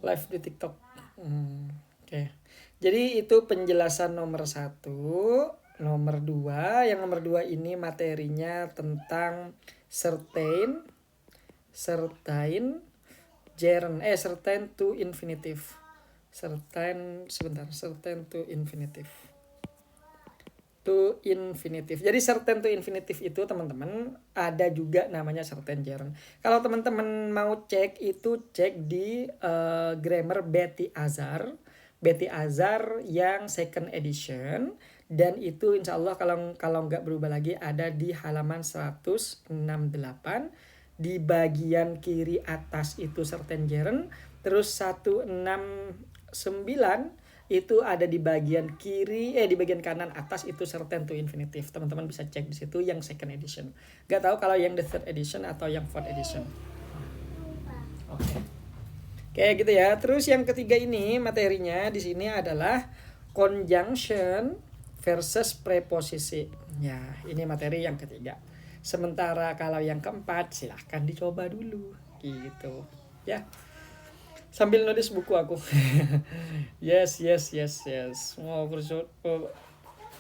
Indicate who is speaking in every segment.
Speaker 1: live di TikTok. Oke. Jadi itu penjelasan nomor 1. Nomor 2, yang nomor 2 ini materinya tentang certain, certain, certain to infinitive. Certain to infinitive. To infinitive. Jadi certain to infinitive itu teman-teman ada juga namanya certain gerund. Kalau teman-teman mau cek itu cek di grammar Betty Azar. Betty Azar yang second edition, dan itu insya Allah kalau nggak berubah lagi ada di halaman 168. Di bagian kiri atas itu certain gerund, terus 169 itu ada di bagian kiri di bagian kanan atas itu certain to infinitive. Teman-teman bisa cek di situ yang second edition. Gak tahu kalau yang the third edition atau yang fourth edition. Oke. Kayak gitu ya. Terus yang ketiga ini materinya di sini adalah conjunction versus preposisi. Ya, ini materi yang ketiga. Sementara kalau yang keempat silahkan dicoba dulu gitu. Ya. Sambil nulis buku aku. yes.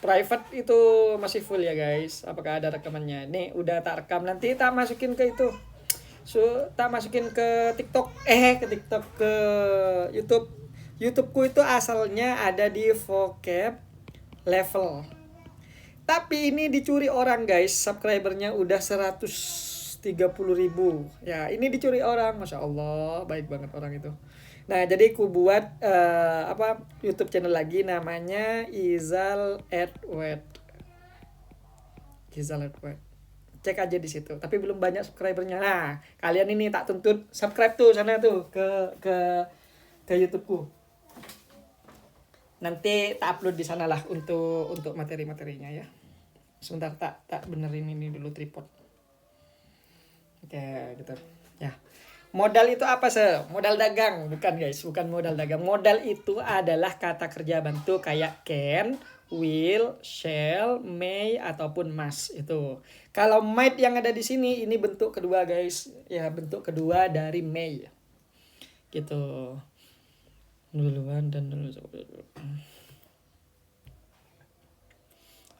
Speaker 1: Private itu masih full ya guys. Apakah ada rekamannya? Nih udah tak rekam, nanti tak masukin ke itu. Tak masukin ke TikTok. Ke TikTok, ke YouTube. YouTubeku itu asalnya ada di vocab level. Tapi ini dicuri orang guys. Subscribernya udah 130.000. Ya ini dicuri orang. Masya Allah, baik banget orang itu. Nah jadi aku buat YouTube channel lagi namanya Izal Edward. Cek aja di situ. Tapi belum banyak subscribernya. Nah kalian ini tak tuntut subscribe tuh sana tuh ke YouTubeku. Nanti tak upload di sana lah untuk materi-materinya ya. Sebentar tak benerin ini dulu tripod. Oke gitu ya. Modal itu apa sih? Modal dagang, bukan guys, bukan modal dagang. Modal itu adalah kata kerja bantu kayak can, will, shall, may ataupun must itu. Kalau might yang ada di sini ini bentuk kedua guys, ya bentuk kedua dari may. Gitu. Duluan dan dulu.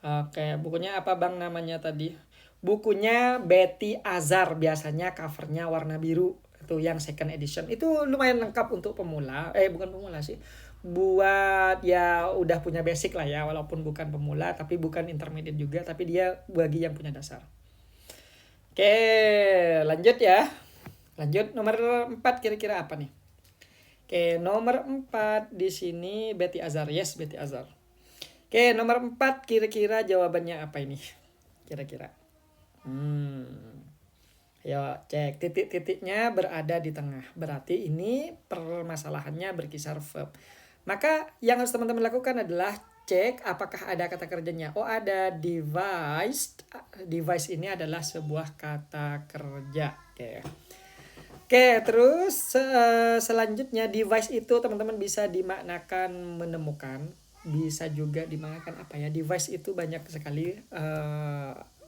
Speaker 1: Oke, bukunya apa Bang namanya tadi? Bukunya Betty Azar, biasanya covernya warna biru. Itu yang second edition. Itu lumayan lengkap untuk pemula. Bukan pemula sih. Buat ya udah punya basic lah ya, walaupun bukan pemula tapi bukan intermediate juga, tapi dia bagi yang punya dasar. Oke, lanjut ya. Lanjut nomor 4 kira-kira apa nih? Oke, nomor 4 di sini Betty Azar. Yes, Betty Azar. Oke, nomor 4 kira-kira jawabannya apa ini? Kira-kira. Ya, cek titik-titiknya berada di tengah. Berarti ini permasalahannya berkisar verb. Maka yang harus teman-teman lakukan adalah cek apakah ada kata kerjanya. Oh, ada device. Device ini adalah sebuah kata kerja. Oke, terus selanjutnya device itu teman-teman bisa dimaknakan menemukan. Bisa juga dimaknakan apa ya? Device itu banyak sekali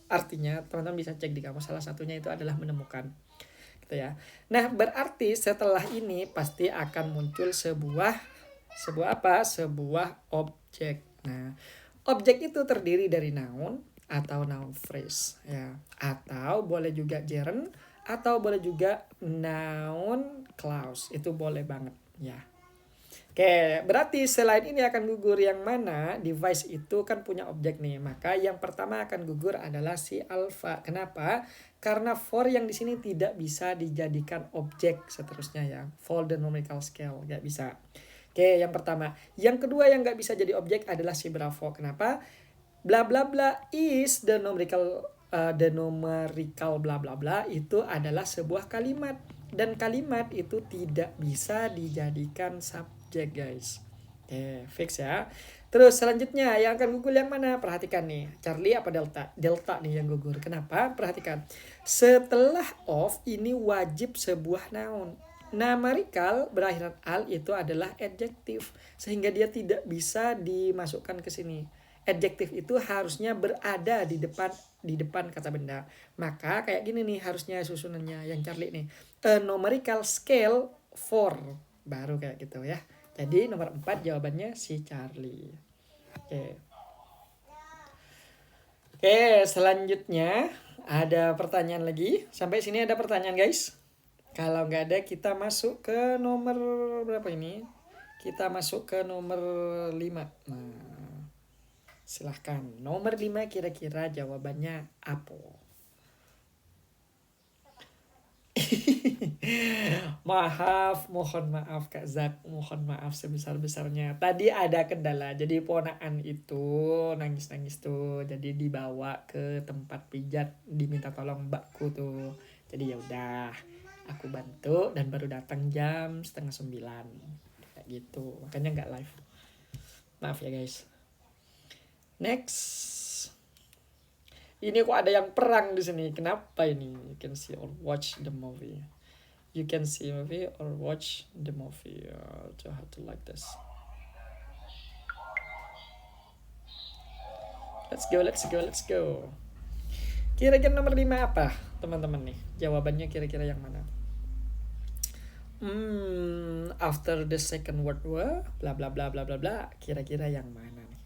Speaker 1: artinya, teman-teman bisa cek di kamus. Salah satunya itu adalah menemukan gitu ya. Nah berarti setelah ini pasti akan muncul sebuah objek. Nah objek itu terdiri dari noun atau noun phrase ya, atau boleh juga gerund, atau boleh juga noun clause. Itu boleh banget ya. Oke, berarti selain ini akan gugur yang mana? Device itu kan punya objek nih. Maka yang pertama akan gugur adalah si alpha. Kenapa? Karena for yang di sini tidak bisa dijadikan objek seterusnya ya. For the numerical scale, nggak bisa. Oke, yang pertama. Yang kedua yang nggak bisa jadi objek adalah si bravo. Kenapa? Bla bla bla is the numerical bla bla bla itu adalah sebuah kalimat. Dan kalimat itu tidak bisa dijadikan subjek guys. Fix ya. Terus selanjutnya yang akan gugur yang mana? Perhatikan nih, Charlie apa Delta? Delta nih yang gugur. Kenapa? Perhatikan. Setelah of ini wajib sebuah noun. Numerical berakhiran al itu adalah adjektif, sehingga dia tidak bisa dimasukkan ke sini. Adjektif itu harusnya berada di depan kata benda. Maka kayak gini nih harusnya susunannya yang Charlie nih. A numerical scale for Baru kayak gitu ya. Jadi nomor 4 jawabannya si Charlie. Oke. Oke, selanjutnya ada pertanyaan lagi. Sampai sini ada pertanyaan guys. Kalau nggak ada kita masuk ke nomor berapa ini? Kita masuk ke nomor 5. Nah, silahkan. Nomor 5 kira-kira jawabannya apa? Mohon maaf Kak Zak, mohon maaf sebesar-besarnya. Tadi ada kendala, jadi ponakan itu nangis-nangis tuh, jadi dibawa ke tempat pijat, diminta tolong mbakku tuh. Jadi ya udah, aku bantu dan baru datang jam 8:30 kayak gitu, makanya nggak live. Maaf ya guys. Next. Ini kok ada yang perang di sini. Kenapa ini? You can see or watch the movie. You can see movie or watch the movie. So how to like this. Let's go. Kira-kira nomor 5 apa, teman-teman nih? Jawabannya kira-kira yang mana? After the second world war, bla bla bla bla bla bla. Kira-kira yang mana nih?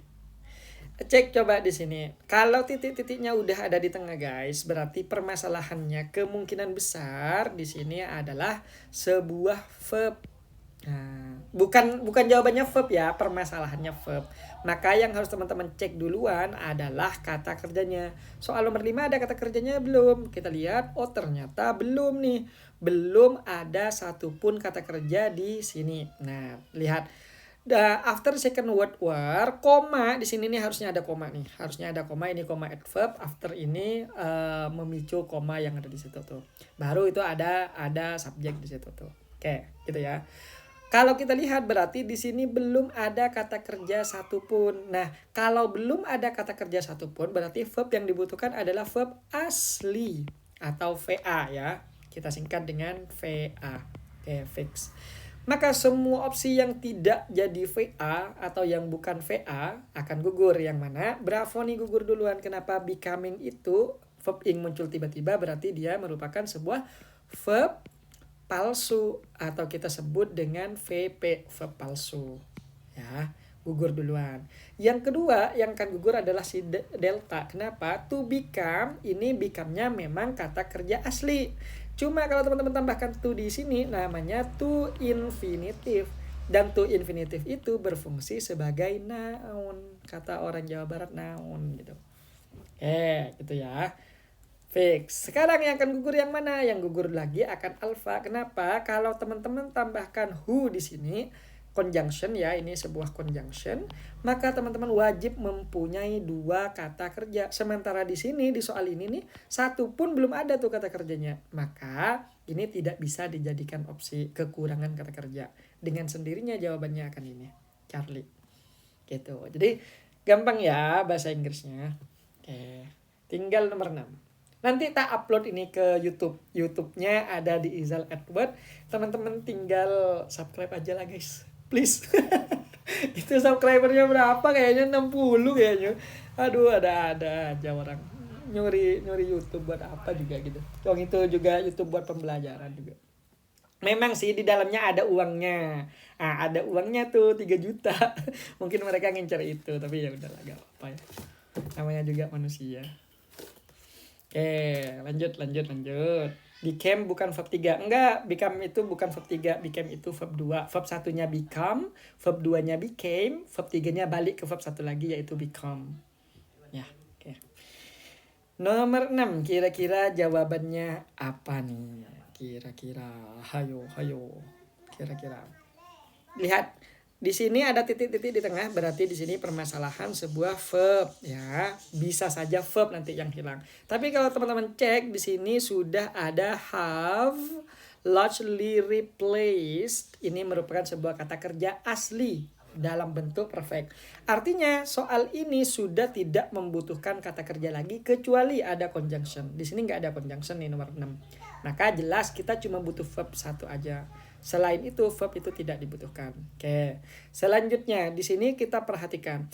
Speaker 1: Cek coba di sini. Kalau titik-titiknya udah ada di tengah guys, berarti permasalahannya kemungkinan besar di sini adalah sebuah verb. Nah, bukan jawabannya verb ya, permasalahannya verb. Maka yang harus teman-teman cek duluan adalah kata kerjanya. Soal nomor 5 ada kata kerjanya belum? Kita lihat, oh ternyata belum nih. Belum ada satupun kata kerja di sini. Nah, lihat. After second world war, koma di sini nih harusnya ada koma nih. Harusnya ada koma, ini koma adverb, after ini memicu koma yang ada di situ tuh. Baru itu ada subjek di situ tuh. Oke, gitu ya. Kalau kita lihat berarti di sini belum ada kata kerja satupun. Nah, kalau belum ada kata kerja satupun berarti verb yang dibutuhkan adalah verb asli atau VA ya. Kita singkat dengan VA. Oke, fix. Maka semua opsi yang tidak jadi VA atau yang bukan VA akan gugur. Yang mana? Bravo nih gugur duluan. Kenapa? Becoming itu verb ing muncul tiba-tiba berarti dia merupakan sebuah verb palsu atau kita sebut dengan VP, verb palsu. Ya, gugur duluan. Yang kedua yang akan gugur adalah si delta. Kenapa? To become, ini become-nya memang kata kerja asli. Cuma kalau teman-teman tambahkan to di sini namanya to infinitive. Dan to infinitive itu berfungsi sebagai noun. Kata orang Jawa Barat noun gitu. Gitu ya. Fix. Sekarang yang akan gugur yang mana? Yang gugur lagi akan alpha. Kenapa? Kalau teman-teman tambahkan who di sini, conjunction ya, ini sebuah conjunction, maka teman-teman wajib mempunyai 2 kata kerja. Sementara di sini di soal ini nih satu pun belum ada tuh kata kerjanya. Maka ini tidak bisa dijadikan opsi kekurangan kata kerja. Dengan sendirinya jawabannya akan ini, Charlie. Gitu. Jadi gampang ya bahasa Inggrisnya. Oke. Tinggal nomor 6. Nanti tak upload ini ke YouTube. YouTube-nya ada di Izal Edward. Teman-teman tinggal subscribe aja lah guys. Please. Itu subscribernya berapa? Kayaknya 60 kayaknya. Aduh, ada aja orang nyuri YouTube buat apa juga gitu. Yang itu juga YouTube buat pembelajaran juga. Memang sih di dalamnya ada uangnya. Ada uangnya tuh 3 juta. Mungkin mereka ngincar itu, tapi ya udahlah gak apa-apa ya. Namanya juga manusia. Oke, lanjut. Became bukan verb 3. Enggak, become itu bukan verb 3. Became itu verb 2. Verb 1-nya become, verb 2-nya became, verb 3-nya balik ke verb 1 lagi yaitu become. Ya, oke. Nomor 6, kira-kira jawabannya apa nih? Kira-kira, hayo. Kira-kira. Lihat. Di sini ada titik-titik di tengah, berarti di sini permasalahan sebuah verb ya. Bisa saja verb nanti yang hilang. Tapi kalau teman-teman cek di sini sudah ada have largely replaced. Ini merupakan sebuah kata kerja asli dalam bentuk perfect. Artinya soal ini sudah tidak membutuhkan kata kerja lagi kecuali ada conjunction. Di sini nggak ada conjunction nih nomor 6. Maka jelas kita cuma butuh verb 1 aja. Selain itu verb itu tidak dibutuhkan. Oke. Selanjutnya di sini kita perhatikan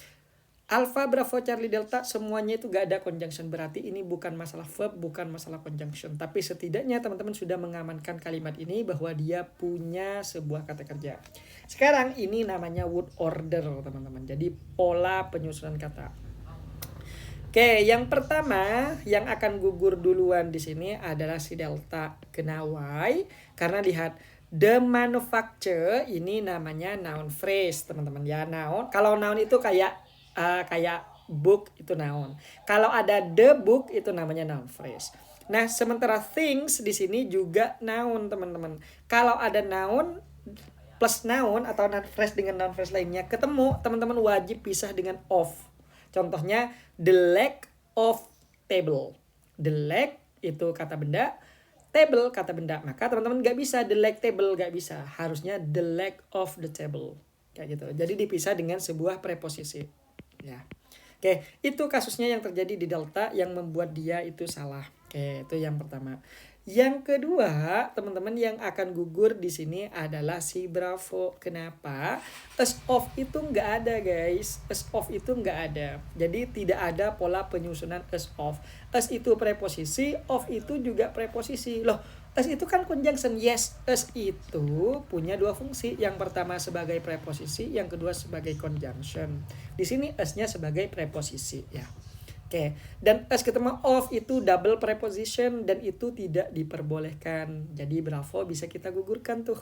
Speaker 1: Alpha, Bravo, Charlie, Delta semuanya itu gak ada conjunction. Berarti ini bukan masalah verb, bukan masalah conjunction. Tapi setidaknya teman-teman sudah mengamankan kalimat ini bahwa dia punya sebuah kata kerja. Sekarang ini namanya word order teman-teman. Jadi pola penyusunan kata. Oke, yang pertama yang akan gugur duluan di sini adalah si delta. Kenapa? Karena lihat the manufacture ini namanya noun phrase teman-teman ya. Noun, kalau noun itu kayak book itu noun. Kalau ada the book itu namanya noun phrase. Nah, sementara things di sini juga noun teman-teman. Kalau ada noun plus noun atau noun phrase dengan noun phrase lainnya ketemu, teman-teman wajib pisah dengan of. Contohnya the leg of table. The leg itu kata benda, table kata benda. Maka teman-teman gak bisa the leg table, gak bisa. Harusnya the leg of the table. Kayak gitu. Jadi dipisah dengan sebuah preposisi. Ya. Oke, itu kasusnya yang terjadi di delta yang membuat dia itu salah. Oke, itu yang pertama. Yang kedua, teman-teman yang akan gugur di sini adalah si Bravo. Kenapa? As of itu nggak ada, guys. As of itu nggak ada. Jadi tidak ada pola penyusunan as of. As itu preposisi, of itu juga preposisi. Loh, as itu kan conjunction. Yes, as itu punya dua fungsi. Yang pertama sebagai preposisi, yang kedua sebagai conjunction. Di sini as-nya sebagai preposisi ya. Oke, dan as ketemu of itu double preposition dan itu tidak diperbolehkan. Jadi Bravo bisa kita gugurkan tuh.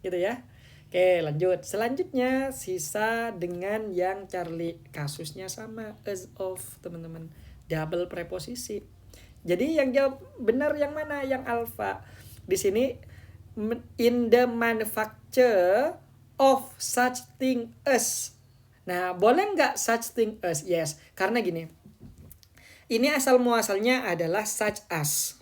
Speaker 1: Gitu ya. Oke, lanjut. Selanjutnya sisa dengan yang Charlie. Kasusnya sama as of, teman-teman. Double preposisi. Jadi yang jawab benar yang mana? Yang alpha. Di sini in the manufacture of such thing as. Nah, boleh nggak such thing as? Yes, karena gini. Ini asal muasalnya adalah such as.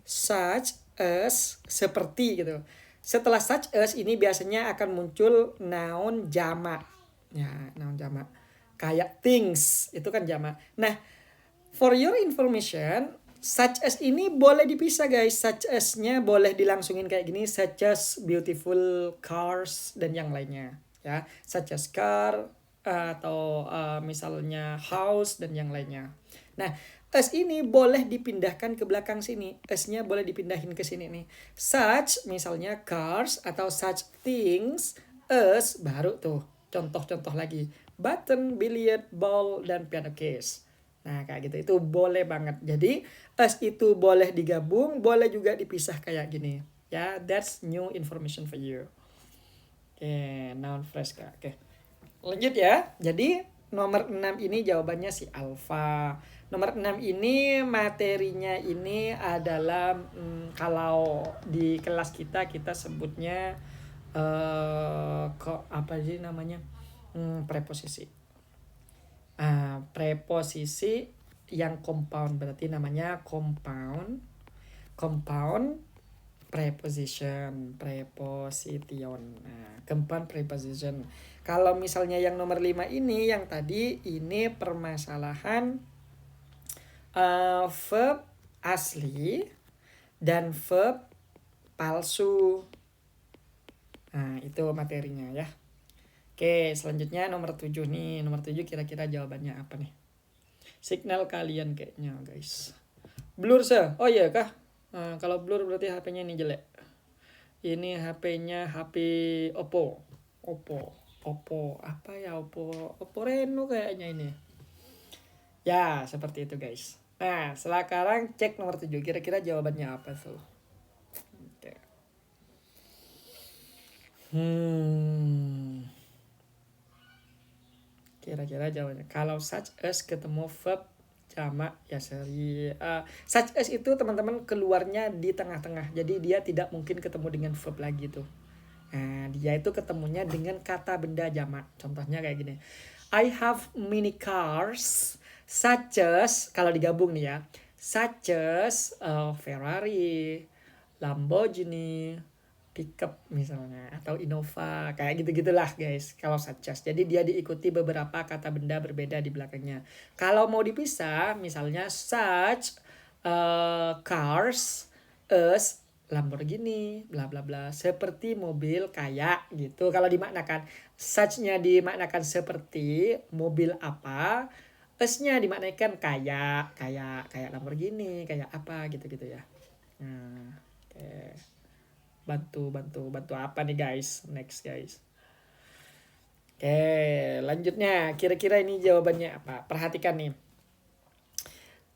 Speaker 1: Such as, seperti gitu. Setelah such as ini biasanya akan muncul noun jamak. Ya, noun jamak. Kayak things, itu kan jamak. Nah, for your information, such as ini boleh dipisah guys. Such as-nya boleh dilangsungin kayak gini. Such as beautiful cars dan yang lainnya. Ya, such as car atau misalnya house dan yang lainnya. Nah, as ini boleh dipindahkan ke belakang sini. As-nya boleh dipindahin ke sini nih. Such misalnya cars atau such things as baru tuh. Contoh-contoh lagi. Button, billiard, ball, dan piano case. Nah, kayak gitu. Itu boleh banget. Jadi, as itu boleh digabung, boleh juga dipisah kayak gini. Ya, that's new information for you. Oke, noun phrase Kak. Oke. Lanjut ya. Jadi, nomor 6 ini jawabannya si alpha. Nomor 6 ini materinya ini adalah kalau di kelas kita sebutnya apa sih namanya? Preposisi. Preposisi yang compound berarti namanya compound preposition. Compound preposition. Kalau misalnya yang nomor 5 ini yang tadi ini permasalahan verb asli dan verb palsu. Nah, itu materinya ya. Oke, selanjutnya nomor 7 nih. Nomor 7 kira-kira jawabannya apa nih? Signal kalian kayaknya, guys. Blur sih. Oh iya kah? Nah, kalau blur berarti HP-nya ini jelek. Ini HP-nya HP Oppo. Apa ya Oppo Reno kayaknya ini. Ya, seperti itu, guys. Nah, sekarang cek nomor 7. Kira-kira jawabannya apa tuh? Oke. Kira-kira jawabannya. Kalau such as ketemu verb jamak ya seri. Such as itu teman-teman keluarnya di tengah-tengah. Jadi dia tidak mungkin ketemu dengan verb lagi tuh. Nah, dia itu ketemunya dengan kata benda jamak. Contohnya kayak gini. I have many cars such as, kalau digabung nih ya, such as Ferrari, Lamborghini, pickup misalnya, atau Innova, kayak gitu-gitulah guys kalau such as. Jadi dia diikuti beberapa kata benda berbeda di belakangnya. Kalau mau dipisah misalnya such cars as Lamborghini, bla bla bla, seperti mobil kayak gitu. Kalau dimaknakan, such-nya dimaknakan seperti mobil apa, us-nya dimaknakan kayak Lamborghini, kayak apa gitu-gitu ya. Nah, oke. Bantu apa nih guys? Next guys. Oke, lanjutnya kira-kira ini jawabannya apa? Perhatikan nih.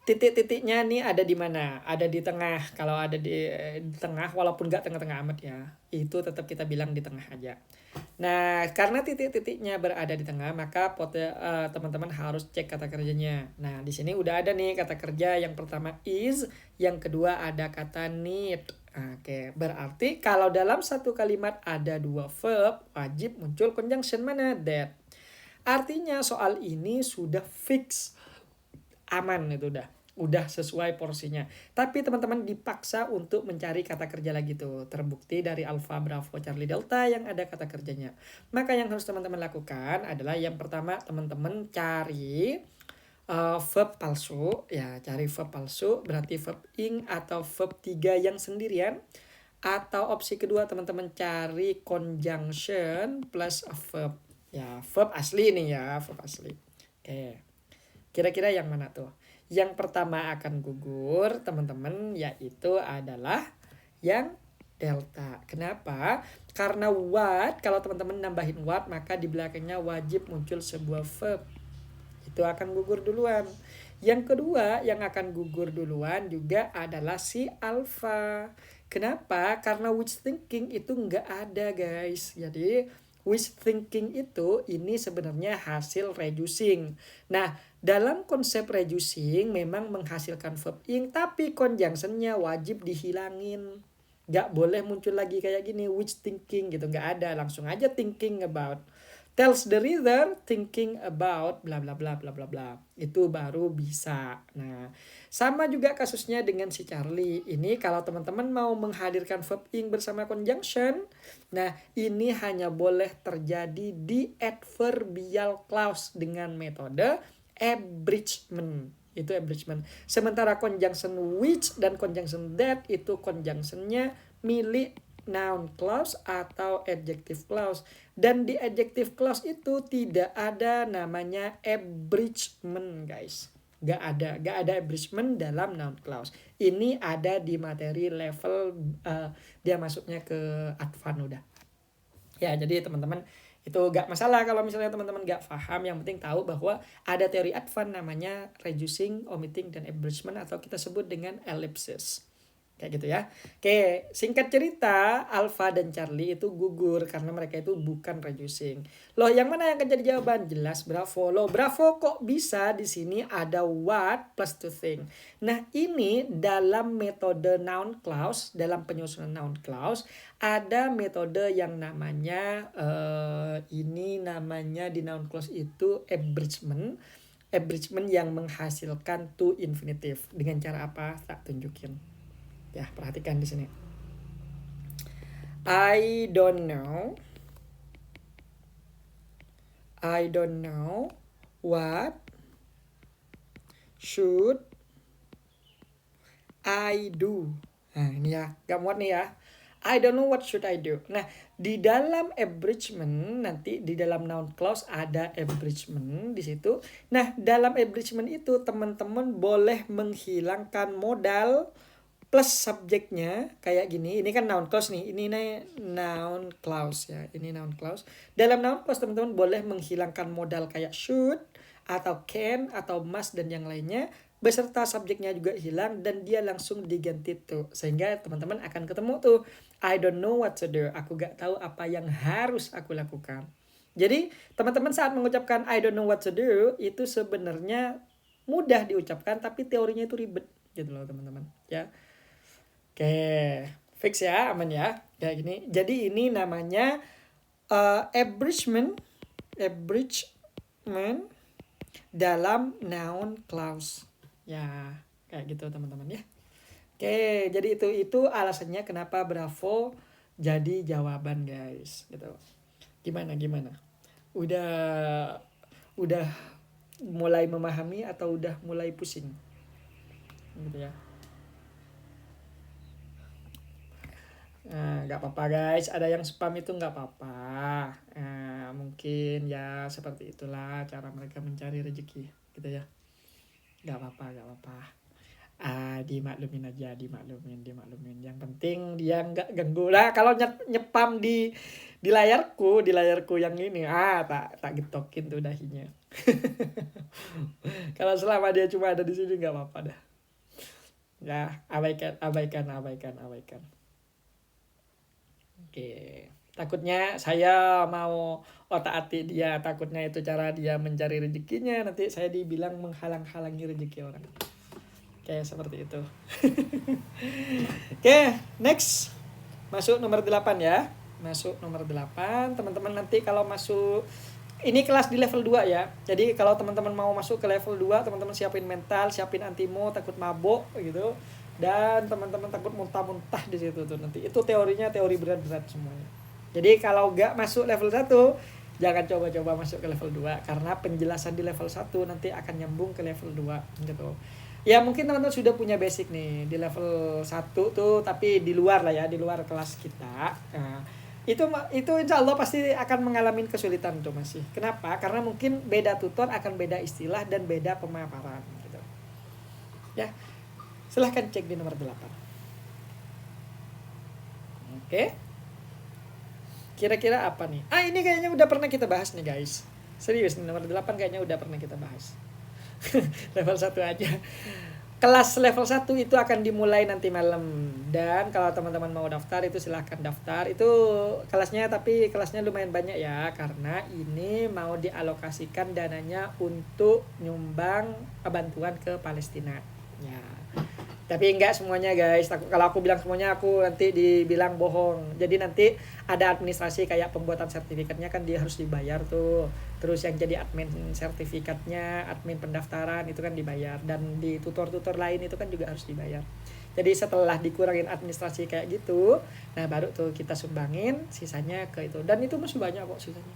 Speaker 1: Titik-titiknya nih ada di mana? Ada di tengah. Kalau ada di tengah, walaupun nggak tengah-tengah amat ya, itu tetap kita bilang di tengah aja. Nah, karena titik-titiknya berada di tengah, maka teman-teman harus cek kata kerjanya. Nah, di sini udah ada nih kata kerja. Yang pertama is, yang kedua ada kata need. Oke, berarti kalau dalam satu kalimat ada dua verb, wajib muncul conjunction mana? That. Artinya soal ini sudah fix, aman itu udah sesuai porsinya. Tapi teman-teman dipaksa untuk mencari kata kerja lagi tuh. Terbukti dari Alpha, Bravo, Charlie, Delta yang ada kata kerjanya. Maka yang harus teman-teman lakukan adalah yang pertama teman-teman cari verb palsu. Ya, cari verb palsu berarti verb ing atau verb 3 yang sendirian. Atau opsi kedua teman-teman cari conjunction plus a verb. Ya, verb asli nih ya, verb asli. Oke. Kira-kira yang mana tuh? Yang pertama akan gugur, teman-teman, yaitu adalah yang delta. Kenapa? Karena what, kalau teman-teman nambahin what, maka di belakangnya wajib muncul sebuah verb. Itu akan gugur duluan. Yang kedua yang akan gugur duluan juga adalah si alpha. Kenapa? Karena which thinking itu nggak ada guys. Jadi which thinking itu ini sebenarnya hasil reducing. Nah, dalam konsep reducing memang menghasilkan verb ing, tapi conjunctionnya wajib dihilangin. Nggak boleh muncul lagi kayak gini, which thinking gitu. Nggak ada, langsung aja thinking about. Tells the reader thinking about bla bla bla bla bla bla. Itu baru bisa. Nah, sama juga kasusnya dengan si Charlie. Ini kalau teman-teman mau menghadirkan verb ing bersama conjunction, nah ini hanya boleh terjadi di adverbial clause dengan metode abridgment. Itu abridgment. Sementara conjunction which dan conjunction that itu conjunctionnya milik noun clause atau adjective clause. Dan di adjective clause itu tidak ada namanya abridgment guys. Gak ada abridgment dalam noun clause. Ini ada di materi level dia masuknya ke advance udah. Ya, jadi teman-teman itu gak masalah kalau misalnya teman-teman gak paham. Yang penting tahu bahwa ada teori advance namanya reducing, omitting, dan abridgment atau kita sebut dengan ellipsis. Kayak gitu ya. Oke, singkat cerita, Alpha dan Charlie itu gugur karena mereka itu bukan reducing. Loh, yang mana yang akan jadi jawaban? Jelas Bravo. Loh, Bravo kok bisa di sini ada what plus to think. Nah, ini dalam metode noun clause, dalam penyusunan noun clause, ada metode yang namanya ini namanya di noun clause itu abridgment. Abridgment yang menghasilkan to infinitive. Dengan cara apa? Tak tunjukin. Ya, perhatikan di sini. I don't know what should I do. Nah, ini ya, gak muat nih ya. I don't know what should I do. Nah, di dalam abridgment nanti di dalam noun clause ada abridgment di situ. Nah, dalam abridgment itu teman-teman boleh menghilangkan modal plus subjeknya kayak gini. Ini kan noun clause nih. Ini noun clause ya. Ini noun clause. Dalam noun clause teman-teman boleh menghilangkan modal kayak should atau can atau must dan yang lainnya beserta subjeknya juga hilang dan dia langsung diganti tuh. Sehingga teman-teman akan ketemu tuh I don't know what to do. Aku gak tahu apa yang harus aku lakukan. Jadi teman-teman saat mengucapkan I don't know what to do itu sebenarnya mudah diucapkan tapi teorinya itu ribet gitu loh teman-teman ya. Oke, fix ya, aman ya. Kayak gini. Jadi ini namanya abridgment dalam noun clause. Ya, kayak gitu teman-teman ya. Oke, jadi itu alasannya kenapa Bravo jadi jawaban guys, gitu. Gimana? Udah mulai memahami atau udah mulai pusing? Gitu ya. Nggak apa-apa guys, ada yang spam itu nggak apa-apa. Mungkin ya seperti itulah cara mereka mencari rezeki gitu ya. Nggak apa-apa, nggak apa-apa. Dimaklumin aja, dimaklumin. Yang penting dia nggak ganggu lah. Kalau nyepam di layarku yang ini, tak tak getokin tuh dahinya. Kalau selama dia cuma ada di sini nggak apa-apa dah. Ya, abaikan. Oke. Takutnya saya mau otak-atik dia, takutnya itu cara dia mencari rezekinya, nanti saya dibilang menghalang-halangi rezeki orang. Kayak seperti itu. Oke, next. Masuk nomor 8 ya. Masuk nomor 8. Teman-teman nanti kalau masuk, ini kelas di level 2 ya. Jadi kalau teman-teman mau masuk ke level 2, teman-teman siapin mental, siapin antimo, takut mabok gitu. Dan teman-teman takut muntah-muntah di situ tuh nanti. Itu teorinya teori berat-berat semuanya. Jadi kalau nggak masuk level 1, jangan coba-coba masuk ke level 2 karena penjelasan di level 1 nanti akan nyambung ke level 2 gitu. Ya mungkin teman-teman sudah punya basic nih di level 1 tuh, tapi di luar lah ya, di luar kelas kita. Nah, itu insya Allah pasti akan mengalami kesulitan tuh masih. Kenapa? Karena mungkin beda tutor akan beda istilah dan beda pemaparan gitu. Ya, silahkan cek di nomor 8. Oke. Kira-kira apa nih? Ini kayaknya udah pernah kita bahas nih guys. Serius nih, nomor 8 kayaknya udah pernah kita bahas. Level 1 aja. Kelas level 1 itu akan dimulai nanti malam. Dan kalau teman-teman mau daftar itu silahkan daftar. Itu kelasnya, tapi kelasnya lumayan banyak ya. Karena ini mau dialokasikan dananya untuk nyumbang bantuan ke Palestina. Ya. Tapi enggak semuanya guys. Kalau aku bilang semuanya, aku nanti dibilang bohong. Jadi nanti ada administrasi kayak pembuatan sertifikatnya kan dia harus dibayar tuh. Terus yang jadi admin sertifikatnya, admin pendaftaran itu kan dibayar. Dan di tutor-tutor lain itu kan juga harus dibayar. Jadi setelah dikurangin administrasi kayak gitu, nah baru tuh kita sumbangin sisanya ke itu. Dan itu masih banyak kok sisanya.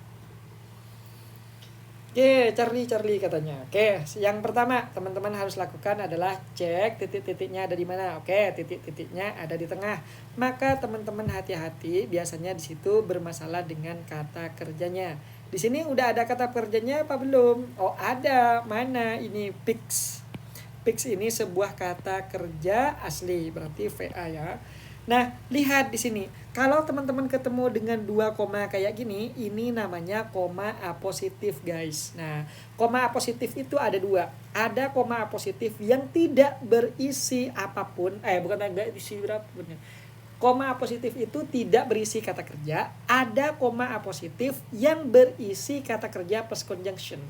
Speaker 1: Oke, Charlie katanya. Oke, yang pertama teman-teman harus lakukan adalah cek titik-titiknya ada di mana. Oke, titik-titiknya ada di tengah. Maka teman-teman hati-hati, biasanya di situ bermasalah dengan kata kerjanya. Di sini udah ada kata kerjanya apa belum? Oh, ada. Mana? Ini fix. Fix ini sebuah kata kerja asli, berarti VA ya. Nah, lihat di sini. Kalau teman-teman ketemu dengan 2 koma kayak gini, ini namanya koma apositif, guys. Nah, koma apositif itu ada 2. Ada koma apositif yang tidak berisi apapun. Bukan enggak berisi berapapun ya. Koma apositif itu tidak berisi kata kerja. Ada koma apositif yang berisi kata kerja plus conjunction.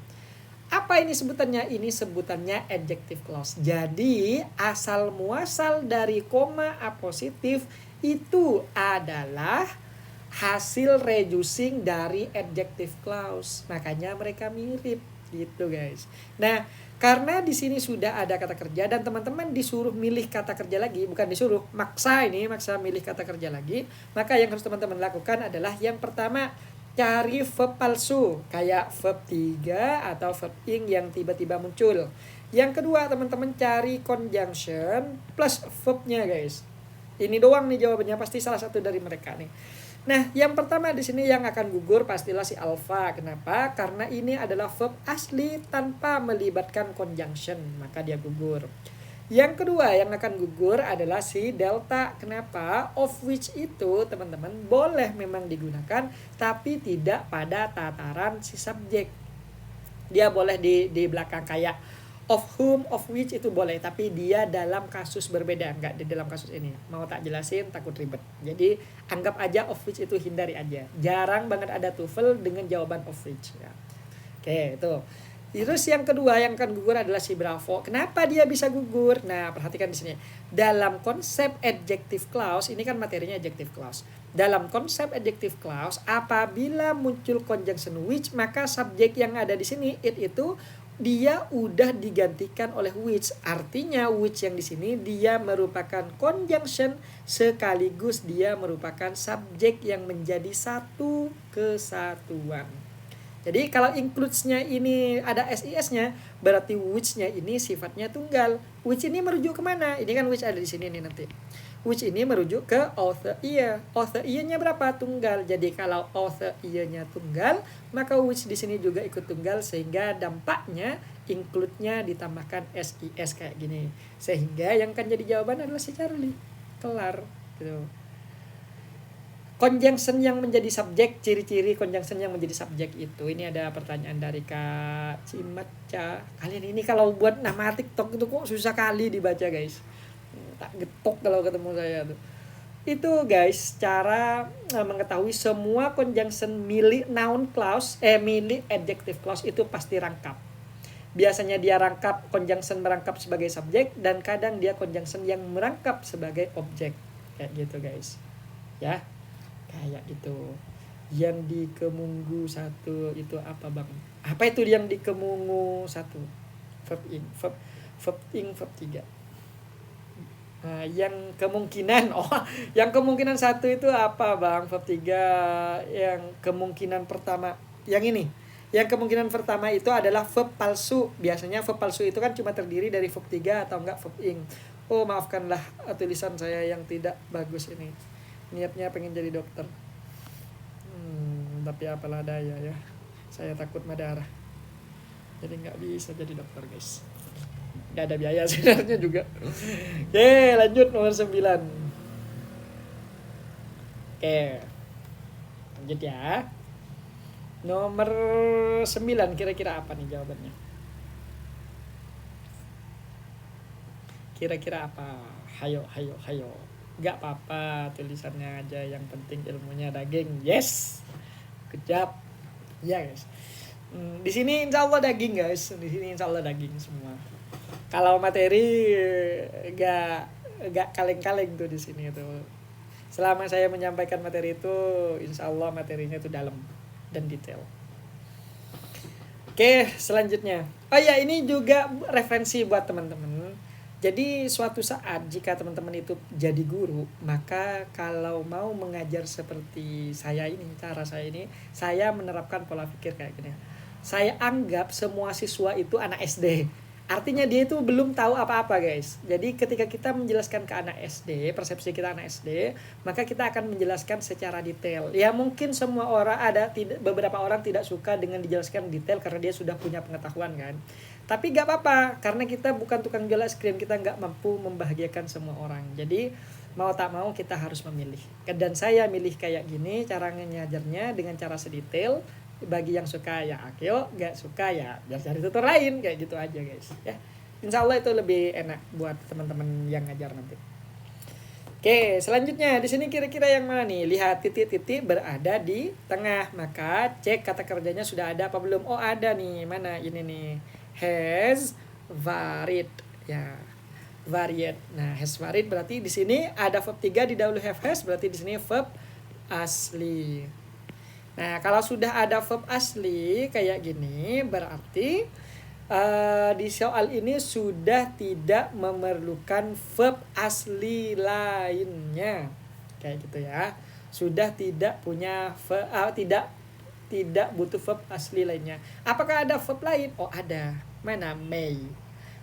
Speaker 1: Apa ini sebutannya? Ini sebutannya adjective clause. Jadi asal muasal dari koma apositif itu adalah hasil reducing dari adjective clause. Makanya mereka mirip gitu guys. Nah, karena di sini sudah ada kata kerja dan teman-teman disuruh milih kata kerja lagi, bukan disuruh, maksa milih kata kerja lagi, maka yang harus teman-teman lakukan adalah yang pertama, cari verb palsu kayak verb 3 atau verb ing yang tiba-tiba muncul. Yang kedua, teman-teman cari conjunction plus verbnya guys. Ini doang nih jawabannya, pasti salah satu dari mereka nih. Nah, yang pertama di sini yang akan gugur pastilah si alpha. Kenapa? Karena ini adalah verb asli tanpa melibatkan conjunction, maka dia gugur. Yang kedua yang akan gugur adalah si delta. Kenapa? Of which itu teman-teman boleh memang digunakan, tapi tidak pada tataran si subjek. Dia boleh di belakang kayak of whom, of which itu boleh, tapi dia dalam kasus berbeda, enggak di dalam kasus ini. Mau tak jelasin takut ribet. Jadi anggap aja of which itu hindari aja. Jarang banget ada TOEFL dengan jawaban of which ya. Oke, itu. Terus yang kedua yang akan gugur adalah si Bravo. Kenapa dia bisa gugur? Nah, perhatikan di sini. Dalam konsep adjective clause, ini kan materinya adjective clause. Dalam konsep adjective clause, apabila muncul conjunction which, maka subjek yang ada di sini it itu dia udah digantikan oleh which. Artinya which yang di sini dia merupakan conjunction sekaligus dia merupakan subjek yang menjadi satu kesatuan. Jadi kalau includes-nya ini ada SIS-nya, berarti which-nya ini sifatnya tunggal. Which ini merujuk kemana? Ini kan which ada di sini nih nanti. which ini merujuk ke author ear. Author ear-nya berapa? Tunggal. Jadi kalau author ear-nya tunggal, maka which di sini juga ikut tunggal, sehingga dampaknya include-nya ditambahkan SIS kayak gini. Sehingga yang akan jadi jawaban adalah si Charlie. Kelar gitu. Conjunction yang menjadi subjek, ciri-ciri conjunction yang menjadi subjek itu. Ini ada pertanyaan dari Kak Cimaca. Kalian ini kalau buat nama TikTok itu kok susah kali dibaca, guys. Tak getok kalau ketemu saya tuh. Itu guys, cara mengetahui semua conjunction milik noun clause, milik adjective clause itu pasti rangkap. Biasanya dia rangkap, conjunction merangkap sebagai subjek, dan kadang dia conjunction yang merangkap sebagai objek. Kayak gitu guys. Ya. Kayak gitu. Yang di Kemungu 1 itu apa bang? Apa itu yang di Kemungu 1? Verb ing, verb 3. Nah, yang kemungkinan, yang kemungkinan 1 itu apa bang? Verb 3. Yang kemungkinan pertama, yang ini. Yang kemungkinan pertama itu adalah verb palsu. Biasanya verb palsu itu kan cuma terdiri dari verb 3 atau enggak verb ing. Oh maafkanlah tulisan saya yang tidak bagus ini. Niatnya pengen jadi dokter, tapi apalah daya ya, saya takut Madara, jadi nggak bisa jadi dokter guys, nggak ada biaya sebenarnya juga. Oke, lanjut nomor 9. Oke, lanjut ya. Nomor 9 kira-kira apa nih jawabannya? Kira-kira apa? Hayo. Gak apa-apa, tulisannya aja, yang penting ilmunya daging. Yes, kejap. Ya guys. Di sini insya Allah daging guys. Di sini insya Allah daging semua. Kalau materi gak kaleng-kaleng tuh di sini tuh. Selama saya menyampaikan materi itu, insya Allah materinya itu dalam dan detail. Oke, selanjutnya. Oh ya, ini juga referensi buat teman-teman. Jadi suatu saat jika teman-teman itu jadi guru, maka kalau mau mengajar seperti saya ini, cara saya ini, saya menerapkan pola pikir kayak gini. Saya anggap semua siswa itu anak SD. Artinya dia itu belum tahu apa-apa guys. Jadi ketika kita menjelaskan ke anak SD, persepsi kita anak SD, maka kita akan menjelaskan secara detail. Ya mungkin semua orang beberapa orang tidak suka dengan dijelaskan detail karena dia sudah punya pengetahuan kan. Tapi gak apa-apa, karena kita bukan tukang jual es krim, kita gak mampu membahagiakan semua orang. Jadi mau tak mau kita harus memilih. Dan saya milih kayak gini, cara ngajarnya dengan cara sedetail. Bagi yang suka ya akil, gak suka ya biar cari tutor lain, kayak gitu aja guys ya. Insya Allah itu lebih enak buat teman-teman yang ngajar nanti. Oke, selanjutnya di sini kira-kira yang mana nih? Lihat titik-titik berada di tengah, maka cek kata kerjanya sudah ada apa belum. Oh ada nih, mana ini nih, has varied ya, varied. Nah has varied berarti di sini ada verb 3 didahului have has, berarti di sini verb asli. Nah, kalau sudah ada verb asli kayak gini, berarti di soal ini sudah tidak memerlukan verb asli lainnya. Kayak gitu ya. Sudah tidak punya tidak butuh verb asli lainnya. Apakah ada verb lain? Oh, ada. Mana? May.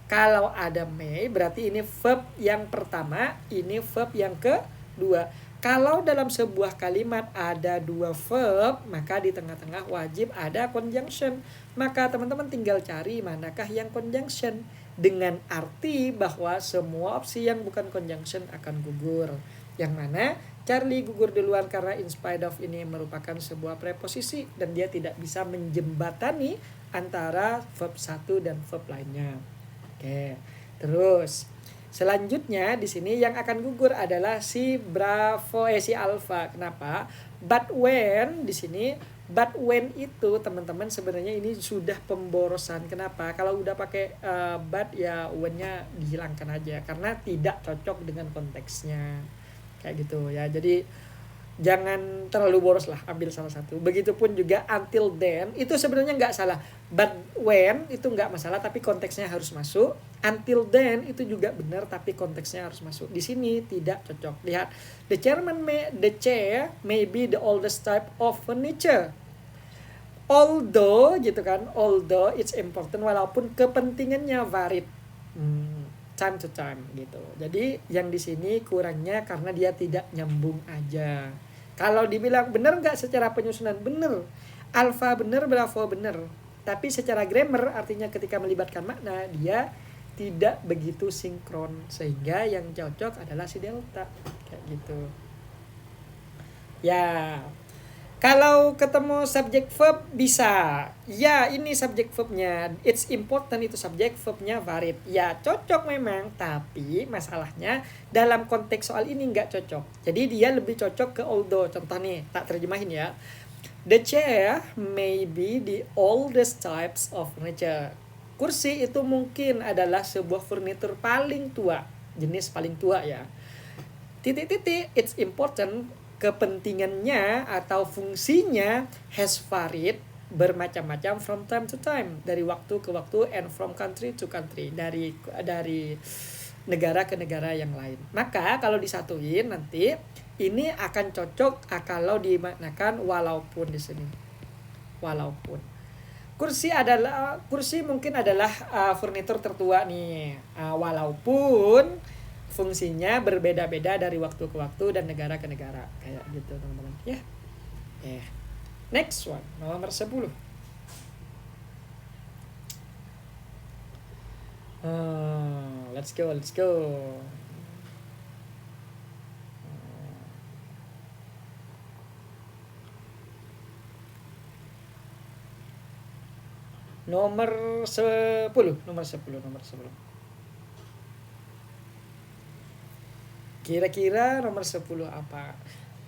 Speaker 1: Kalau ada may, berarti ini verb yang pertama, ini verb yang kedua. Kalau dalam sebuah kalimat ada 2 verb, maka di tengah-tengah wajib ada conjunction. Maka teman-teman tinggal cari manakah yang conjunction. Dengan arti bahwa semua opsi yang bukan conjunction akan gugur. Yang mana Charlie gugur duluan karena in spite of ini merupakan sebuah preposisi. Dan dia tidak bisa menjembatani antara verb 1 dan verb lainnya. Oke, terus. Selanjutnya di sini yang akan gugur adalah si alpha. Kenapa? But when di sini, but when itu teman-teman sebenarnya ini sudah pemborosan. Kenapa? Kalau udah pakai but ya when-nya dihilangkan aja karena tidak cocok dengan konteksnya. Kayak gitu ya. Jadi jangan terlalu boros lah, ambil salah satu. Begitupun juga until then, itu sebenarnya nggak salah. But when itu nggak masalah, tapi konteksnya harus masuk. Until then itu juga benar, tapi konteksnya harus masuk. Di sini tidak cocok. Lihat, the chair may be the oldest type of furniture. Although gitu kan, although it's important, walaupun kepentingannya varied. time to time gitu. Jadi yang di sini kurangnya karena dia tidak nyambung aja. Kalau dibilang benar nggak secara penyusunan, benar. Alfa benar, Bravo benar. Tapi secara grammar artinya ketika melibatkan makna dia tidak begitu sinkron, sehingga yang cocok adalah si delta kayak gitu. Ya, kalau ketemu subject verb bisa. Ya, ini subject verbnya. It's important itu subject verbnya valid. Ya, cocok memang. Tapi masalahnya dalam konteks soal ini nggak cocok. Jadi dia lebih cocok ke although. Contoh nih, tak terjemahin ya. The chair may be the oldest types of furniture. Kursi itu mungkin adalah sebuah furnitur paling tua. Jenis paling tua ya. Titik-titik, it's important, kepentingannya atau fungsinya has varied, bermacam-macam from time to time, dari waktu ke waktu, and from country to country, dari negara ke negara yang lain. Maka kalau disatuin nanti ini akan cocok kalau dimaknakan walaupun di sini. Walaupun kursi mungkin adalah furnitur tertua nih. Walaupun fungsinya berbeda-beda dari waktu ke waktu dan negara ke negara kayak gitu teman-teman ya. Next one, nomor 10. Let's go. Nomor 10. Kira-kira nomor 10 apa?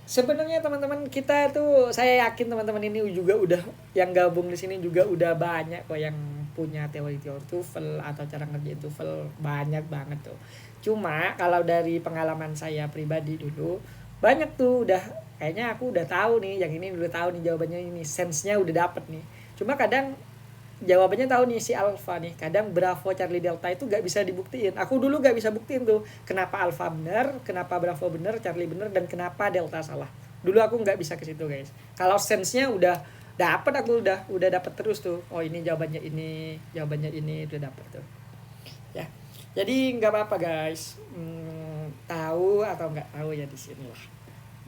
Speaker 1: Sebenarnya teman-teman kita tuh, saya yakin teman-teman ini juga udah yang gabung di sini juga udah banyak kok yang punya teori-teori TOEFL atau cara ngerjain TOEFL, banyak banget tuh. Cuma kalau dari pengalaman saya pribadi dulu, banyak tuh udah kayaknya aku udah tahu nih, yang ini udah tahu nih jawabannya, ini sense-nya udah dapet nih. Cuma kadang jawabannya tahu nih si alfa nih, kadang Bravo Charlie Delta itu gak bisa dibuktiin. Aku dulu gak bisa buktiin tuh kenapa alfa benar, kenapa Bravo benar, Charlie benar, dan kenapa Delta salah. Dulu aku gak bisa ke situ guys. Kalau sense-nya udah dapet, aku udah dapet terus tuh. Oh ini jawabannya ini udah dapet tuh ya. Jadi nggak apa-apa guys, tahu atau nggak tahu ya, di sini lah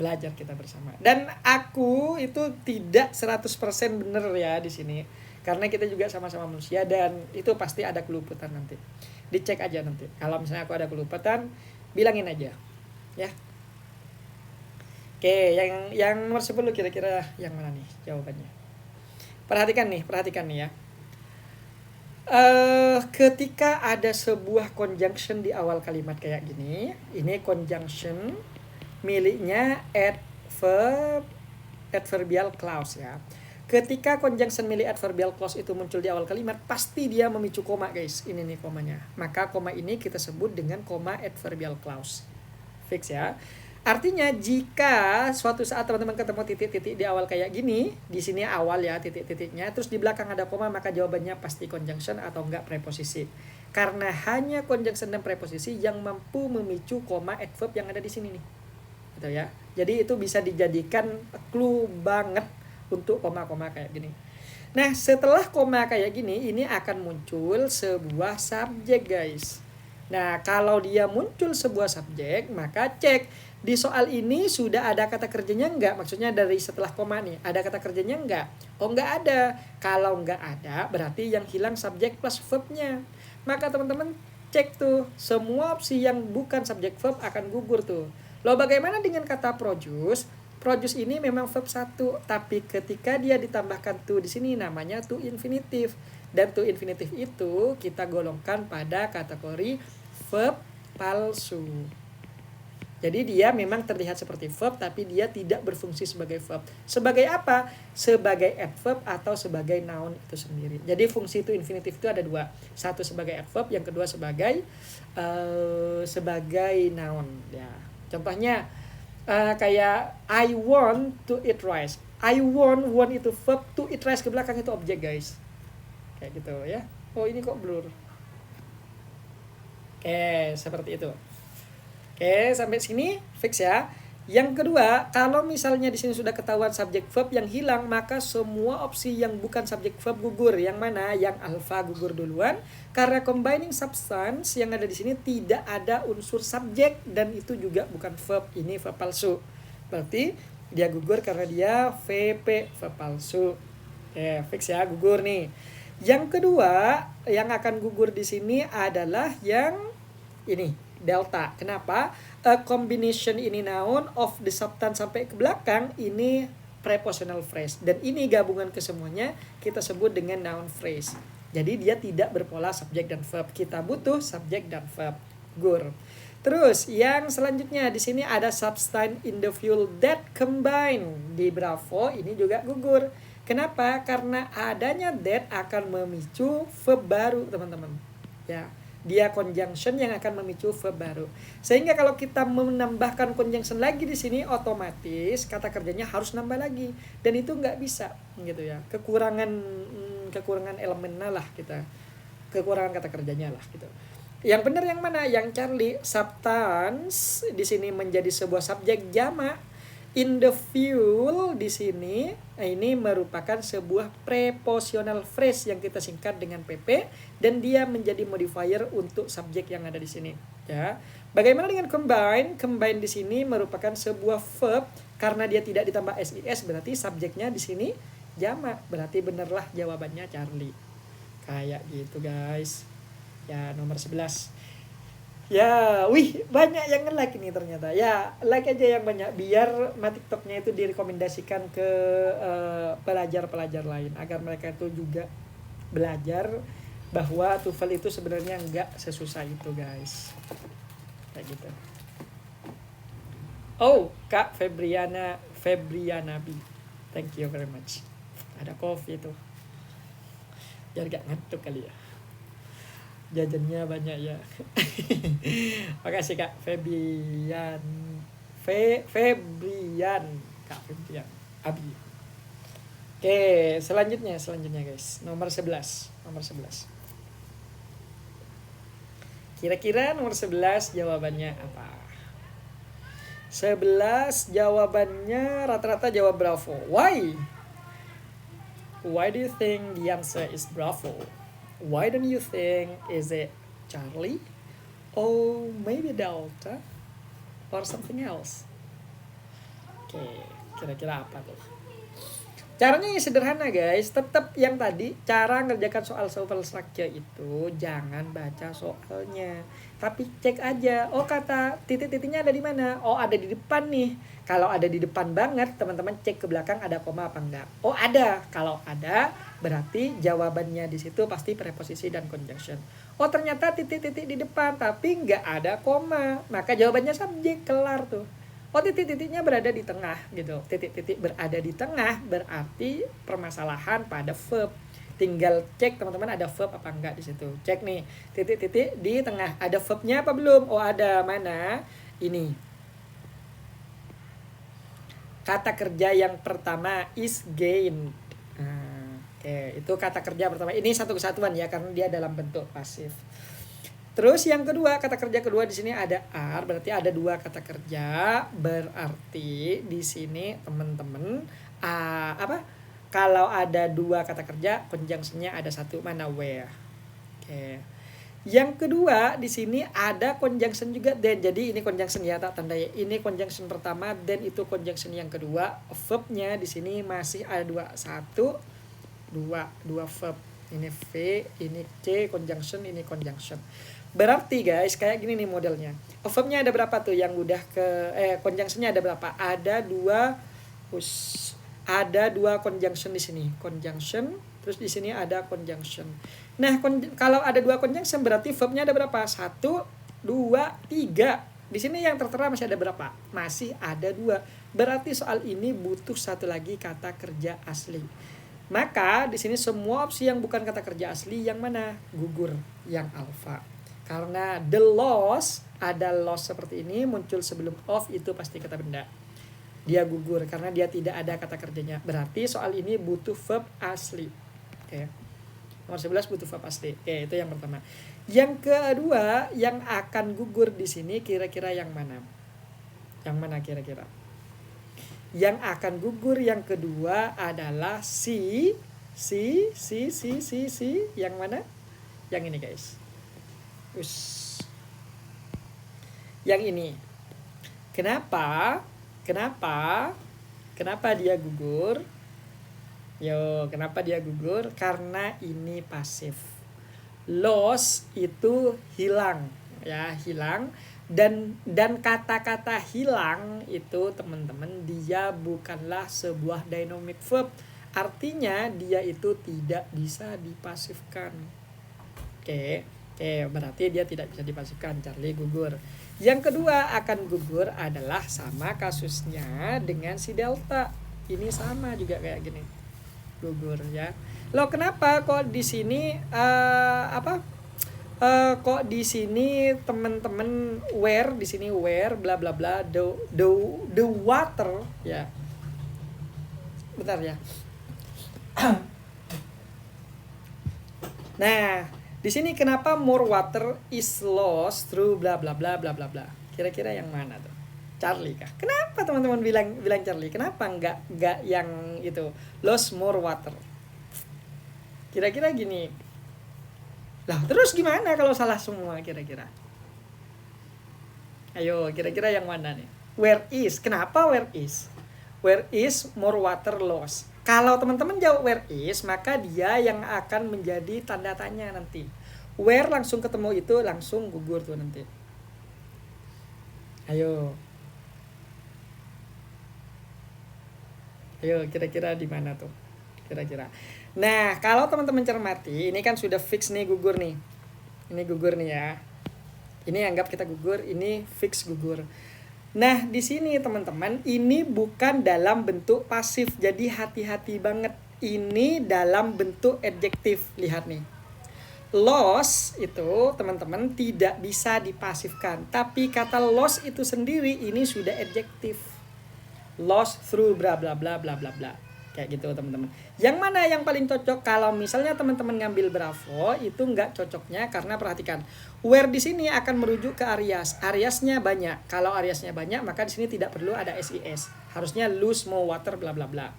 Speaker 1: belajar kita bersama. Dan aku itu tidak 100% bener ya di sini, karena kita juga sama-sama manusia dan itu pasti ada kelupatan nanti. Dicek aja nanti. Kalau misalnya aku ada kelupatan, bilangin aja. Ya. Oke, yang nomor 10 kira-kira yang mana nih jawabannya? Perhatikan nih ya. Ketika ada sebuah conjunction di awal kalimat kayak gini, ini conjunction miliknya adverbial clause ya. Ketika conjunction milik adverbial clause itu muncul di awal kalimat, pasti dia memicu koma guys. Ini nih komanya. Maka koma ini kita sebut dengan koma adverbial clause. Fix ya. Artinya jika suatu saat teman-teman ketemu titik-titik di awal kayak gini, di sini awal ya titik-titiknya, terus di belakang ada koma, maka jawabannya pasti conjunction atau enggak preposisi. Karena hanya conjunction dan preposisi yang mampu memicu koma adverb yang ada di sini nih. Gitu ya. Jadi itu bisa dijadikan clue banget untuk koma-koma kayak gini. Nah, setelah koma kayak gini, ini akan muncul sebuah subjek guys. Nah, kalau dia muncul sebuah subjek, maka cek di soal ini sudah ada kata kerjanya enggak? Maksudnya dari setelah koma nih, ada kata kerjanya enggak? Oh, enggak ada. Kalau enggak ada, berarti yang hilang subjek plus verbnya. Maka teman-teman cek tuh, semua opsi yang bukan subjek verb akan gugur tuh. Loh, bagaimana dengan kata produce? Produce ini memang verb 1, tapi ketika dia ditambahkan to di sini namanya to infinitive. Dan to infinitive itu kita golongkan pada kategori verb palsu. Jadi dia memang terlihat seperti verb, tapi dia tidak berfungsi sebagai verb. Sebagai apa? Sebagai adverb atau sebagai noun itu sendiri. Jadi fungsi to infinitive itu ada dua. Satu sebagai adverb, yang kedua sebagai noun. Ya. Contohnya kayak I want to eat rice. I want itu verb, to eat rice ke belakang itu objek guys. Kayak gitu ya. Oh ini kok blur. Oke, seperti itu. Oke, sampai sini fix ya. Yang kedua, kalau misalnya di sini sudah ketahuan subjek verb yang hilang, maka semua opsi yang bukan subjek verb gugur. Yang mana? Yang alfa gugur duluan. Karena combining substance yang ada di sini tidak ada unsur subjek dan itu juga bukan verb. Ini verb palsu. Berarti dia gugur karena dia VP, verb palsu. Fix ya, gugur nih. Yang kedua, yang akan gugur di sini adalah yang ini, delta. Kenapa? A combination ini noun of the substance sampai ke belakang ini prepositional phrase. Dan ini gabungan ke semuanya kita sebut dengan noun phrase. Jadi dia tidak berpola subjek dan verb. Kita butuh subjek dan verb. Gugur. Terus yang selanjutnya di sini ada substance in the fuel that combine. Di Bravo ini juga gugur. Kenapa? Karena adanya that akan memicu verb baru, teman-teman. Ya, dia conjunction yang akan memicu verb baru. Sehingga kalau kita menambahkan conjunction lagi di sini, otomatis kata kerjanya harus nambah lagi. Dan itu nggak bisa, gitu ya. Kekurangan elemennya lah kita. Kekurangan kata kerjanya lah, gitu. Yang benar yang mana? Yang Charlie, substance di sini menjadi sebuah subjek jamak. In the fuel di sini ini merupakan sebuah prepositional phrase yang kita singkat dengan PP dan dia menjadi modifier untuk subjek yang ada di sini, ya. Bagaimana dengan combine? Combine di sini merupakan sebuah verb karena dia tidak ditambah SIS, berarti subjeknya di sini jamak. Berarti benerlah jawabannya Charlie. Kayak gitu, guys. Ya, nomor 11. Ya, wih, banyak yang nge-like ini ternyata. Ya, like aja yang banyak biar TikToknya itu direkomendasikan ke pelajar-pelajar lain agar mereka itu juga belajar bahwa TOEFL itu sebenarnya nggak sesusah itu, guys. Kayak gitu. Oh, Kak Febriana B. Thank you very much. Ada kopi itu. Biar gak ngantuk kali ya. Jajannya banyak ya. Makasih Kak Febrian. Febrian Kak Febrian Abi. Oke, selanjutnya guys. Nomor 11. Kira-kira nomor 11 jawabannya apa? 11 jawabannya rata-rata jawab Bravo. Why? Why do you think the answer is Bravo? Why don't you think is it Charlie or maybe Delta or something else? Oke, kira-kira apa tuh? Caranya sederhana guys, tetap yang tadi cara ngerjakan soal structure itu jangan baca soalnya, tapi cek aja. Oh, kata titik-titiknya ada di mana? Oh, ada di depan nih. Kalau ada di depan banget, teman-teman cek ke belakang ada koma apa enggak. Oh, ada. Kalau ada, berarti jawabannya di situ pasti preposisi dan conjunction. Oh, ternyata titik-titik di depan tapi enggak ada koma. Maka jawabannya subjek, kelar tuh. Oh, titik-titiknya berada di tengah gitu. Titik-titik berada di tengah berarti permasalahan pada verb. Tinggal cek teman-teman ada verb apa enggak di situ. Cek nih, titik-titik di tengah. Ada verbnya apa belum? Oh, ada. Mana? Ini. Kata kerja yang pertama is gained. Oke, itu kata kerja pertama. Ini satu kesatuan ya karena dia dalam bentuk pasif. Terus yang kedua, kata kerja kedua di sini ada are, berarti ada dua kata kerja. Berarti di sini teman-teman apa? Kalau ada dua kata kerja, conjunction-nya ada satu, mana where. Oke. Yang kedua di sini ada conjunction juga then. Jadi ini conjunction ya, tak tandai. Ini conjunction pertama dan itu conjunction yang kedua. Verbnya di sini masih ada dua verb. Ini V, ini C conjunction, ini conjunction. Berarti guys kayak gini nih modelnya. Verbnya ada berapa tuh yang udah ke conjunction-nya ada berapa? Ada dua conjunction di sini. Conjunction, terus di sini ada conjunction. Nah, kalau ada dua conjunction berarti verbnya ada berapa? 1, 2, 3. Di sini yang tertera masih ada berapa? Masih ada 2. Berarti soal ini butuh satu lagi kata kerja asli. Maka di sini semua opsi yang bukan kata kerja asli yang mana? Gugur, yang alfa. Karena the loss, ada loss seperti ini muncul sebelum of itu pasti kata benda. Dia gugur karena dia tidak ada kata kerjanya. Berarti soal ini butuh verb asli. Oke. Nomor 11 butuh verb asli. Oke, itu yang pertama. Yang kedua, yang akan gugur di sini kira-kira yang mana? Yang mana kira-kira? Yang akan gugur yang kedua adalah si. Yang mana? Yang ini guys. Ush. Yang ini. Kenapa? Kenapa dia gugur? Kenapa dia gugur? Karena ini pasif. Loss itu hilang, ya, hilang. Dan kata-kata hilang itu teman-teman, dia bukanlah sebuah dynamic verb. Artinya dia itu tidak bisa dipasifkan. Oke, berarti dia tidak bisa dipasifkan. Charlie gugur. Yang kedua akan gugur adalah sama kasusnya dengan si delta. Ini sama juga kayak gini. Gugur ya. Loh kenapa kok di sini kok di sini teman-teman where, di sini where bla bla bla the water ya. Bentar ya. Nah, di sini kenapa more water is lost through bla bla bla bla bla bla. Kira-kira yang mana tuh? Charlie kah? Kenapa teman-teman bilang Charlie? Kenapa enggak yang itu? Lost more water. Kira-kira gini. Lah, terus gimana kalau salah semua kira-kira? Ayo, kira-kira yang mana nih? Where is? Kenapa where is? Where is more water lost? Kalau teman-teman jawab where is, maka dia yang akan menjadi tanda tanya nanti. Where langsung ketemu itu langsung gugur tuh nanti. Ayo, kira-kira di mana tuh? Kira-kira. Nah, kalau teman-teman cermati, ini kan sudah fix nih gugur nih. Ini gugur nih ya. Ini anggap kita gugur, ini fix gugur. Nah, di sini teman-teman, ini bukan dalam bentuk pasif. Jadi hati-hati banget. Ini dalam bentuk adjektif. Lihat nih. Loss itu teman-teman tidak bisa dipasifkan. Tapi kata loss itu sendiri ini sudah adjektif. Lost through bla bla bla bla bla bla. Kayak gitu teman-teman. Yang mana yang paling cocok? Kalau misalnya teman-teman ngambil Bravo, itu nggak cocoknya karena perhatikan. Where di sini akan merujuk ke Arias. Ariasnya banyak. Kalau Ariasnya banyak, maka di sini tidak perlu ada SIS. Harusnya lose more water bla bla bla.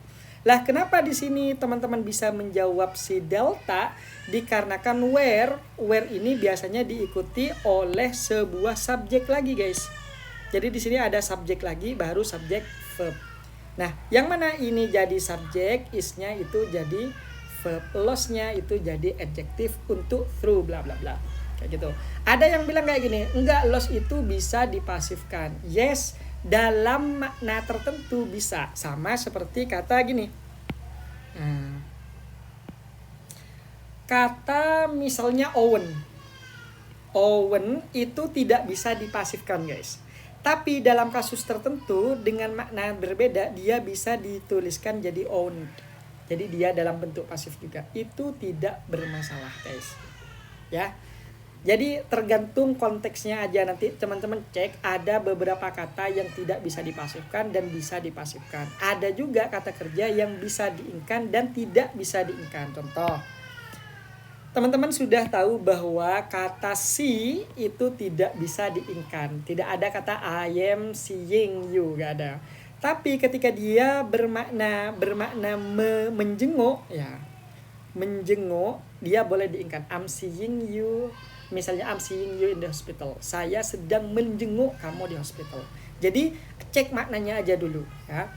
Speaker 1: Lah kenapa di sini teman-teman bisa menjawab si delta? Dikarenakan where ini biasanya diikuti oleh sebuah subjek lagi guys. Jadi di sini ada subjek lagi baru subjek verb. Nah, yang mana ini jadi subjek, is-nya itu jadi verb, loss-nya itu jadi adjektif untuk through bla bla bla. Kayak gitu. Ada yang bilang kayak gini, enggak, loss itu bisa dipasifkan. Yes, dalam makna tertentu bisa. Sama seperti kata gini. Kata misalnya Owen. Owen itu tidak bisa dipasifkan, guys. Tapi dalam kasus tertentu dengan makna berbeda dia bisa dituliskan jadi owned. Jadi dia dalam bentuk pasif juga. Itu tidak bermasalah, guys. Ya. Jadi tergantung konteksnya aja, nanti teman-teman cek, ada beberapa kata yang tidak bisa dipasifkan dan bisa dipasifkan. Ada juga kata kerja yang bisa diingkan dan tidak bisa diingkan. Contoh, teman-teman sudah tahu bahwa kata see itu tidak bisa diingkan. Tidak ada kata I am seeing you, gak ada. Tapi ketika dia bermakna menjenguk ya. Menjenguk, dia boleh diingkan. I'm seeing you. Misalnya I'm seeing you in the hospital. Saya sedang menjenguk kamu di hospital. Jadi cek maknanya aja dulu ya.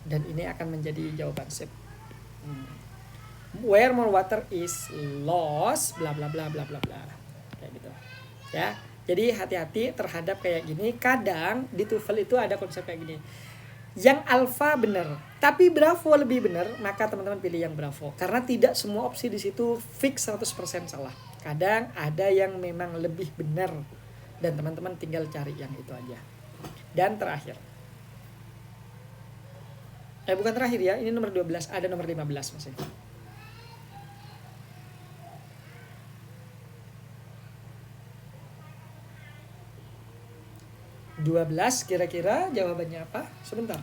Speaker 1: Dan ini akan menjadi jawaban sip. Where more water is lost bla bla bla bla bla bla. Kayak gitu. Ya. Jadi hati-hati terhadap kayak gini. Kadang di TOEFL itu ada konsep kayak gini. Yang alfa benar, tapi Bravo lebih benar, maka teman-teman pilih yang Bravo. Karena tidak semua opsi di situ fix 100% salah. Kadang ada yang memang lebih benar dan teman-teman tinggal cari yang itu aja. Dan terakhir. Bukan terakhir ya, ini nomor 12, ada nomor 15 masih. (12) kira-kira jawabannya apa? Sebentar.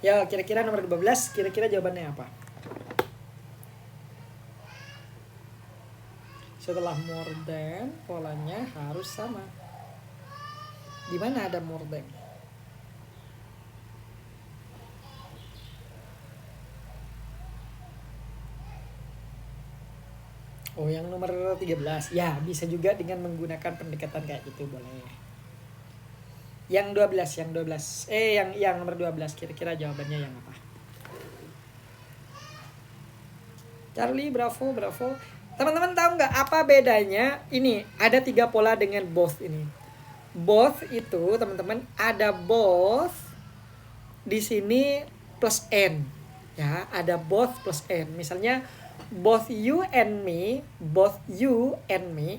Speaker 1: Ya, kira-kira nomor 12, kira-kira jawabannya apa? Setelah more than, polanya harus sama. Di mana ada more than? Oh, yang nomor 13. Ya, bisa juga dengan menggunakan pendekatan kayak gitu, boleh. Yang 12, yang 12. Yang nomor 12, kira-kira jawabannya yang apa? Charlie, bravo, bravo. Teman-teman tahu nggak apa bedanya? Ini ada 3 pola dengan both ini. Both itu, teman-teman, ada both di sini plus n. Ya, ada both plus n. Misalnya both you and me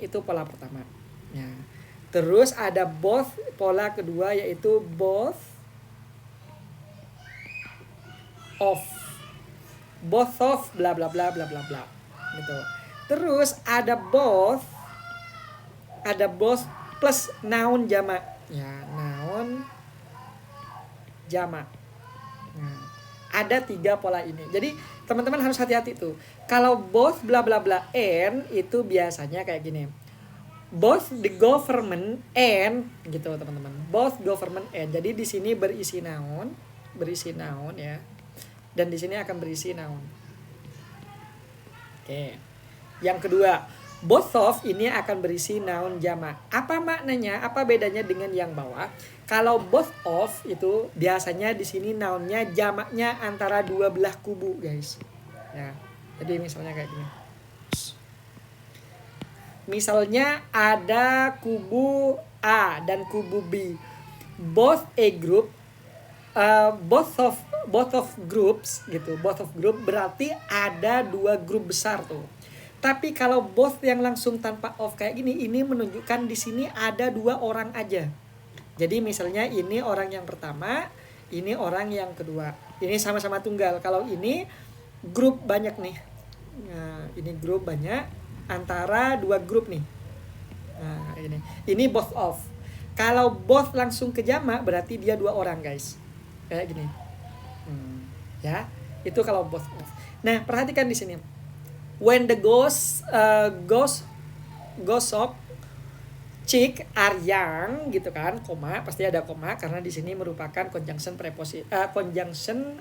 Speaker 1: itu pola pertama. Ya. Terus ada both pola kedua yaitu both of bla bla bla bla bla bla gitu. Terus ada both plus noun jamak. Ya, noun jamak. Nah, ada 3 pola ini. Jadi teman-teman harus hati-hati tuh. Kalau both bla bla bla and itu biasanya kayak gini. Both the government and gitu teman-teman. Both government and. Jadi di sini berisi noun ya. Dan di sini akan berisi noun. Oke. Yang kedua, both of ini akan berisi noun jamak. Apa maknanya? Apa bedanya dengan yang bawah? Kalau both of itu biasanya di sini nounnya jamaknya antara dua belah kubu, guys. Ya. Jadi misalnya kayak gini. Misalnya ada kubu A dan kubu B. Both a group, both of groups gitu. Both of group berarti ada 2 grup besar tuh. Tapi kalau both yang langsung tanpa of kayak gini, ini menunjukkan di sini ada 2 orang aja. Jadi misalnya ini orang yang pertama, ini orang yang kedua. Ini sama-sama tunggal. Kalau ini grup banyak nih. Nah, ini grup banyak antara 2 grup nih. Nah, ini. Ini both of. Kalau both langsung ke jamak berarti dia 2 orang, guys. Kayak gini. Ya, itu kalau both of. Nah, perhatikan di sini. When the ghost of chick are young gitu kan, koma, pasti ada koma karena di sini merupakan conjunction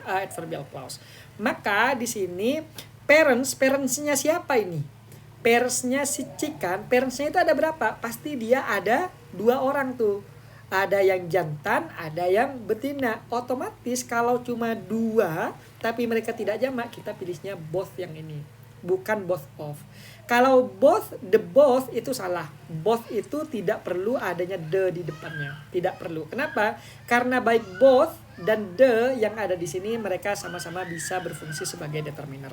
Speaker 1: adverbial clause. Maka di sini parentsnya siapa ini? Parentsnya si chick kan, parentsnya itu ada berapa? Pasti dia ada 2 orang tuh. Ada yang jantan, ada yang betina. Otomatis kalau cuma 2 tapi mereka tidak jamak, kita pilihnya both yang ini, bukan both of. Kalau both itu salah. Both itu tidak perlu adanya the di depannya. Tidak perlu. Kenapa? Karena baik both dan the yang ada di sini mereka sama-sama bisa berfungsi sebagai determiner.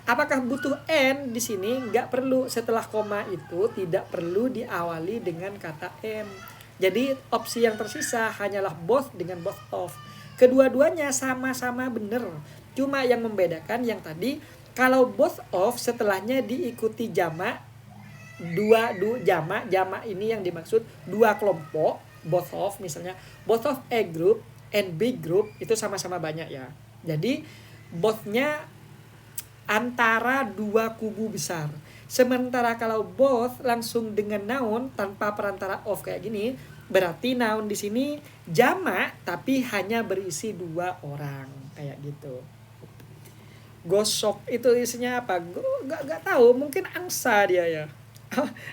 Speaker 1: Apakah butuh n di sini? Nggak perlu. Setelah koma itu tidak perlu diawali dengan kata m. Jadi opsi yang tersisa hanyalah both dengan both of. Kedua-duanya sama-sama benar. Cuma yang membedakan yang tadi, kalau both of setelahnya diikuti jamak, jamak ini yang dimaksud 2 kelompok, both of misalnya, both of A group and B group itu sama-sama banyak ya. Jadi both-nya antara 2 kubu besar. Sementara kalau both langsung dengan noun tanpa perantara of kayak gini, berarti noun di sini jamak tapi hanya berisi 2 orang kayak gitu. Gosok itu isinya apa? Gak tahu, mungkin angsa dia ya.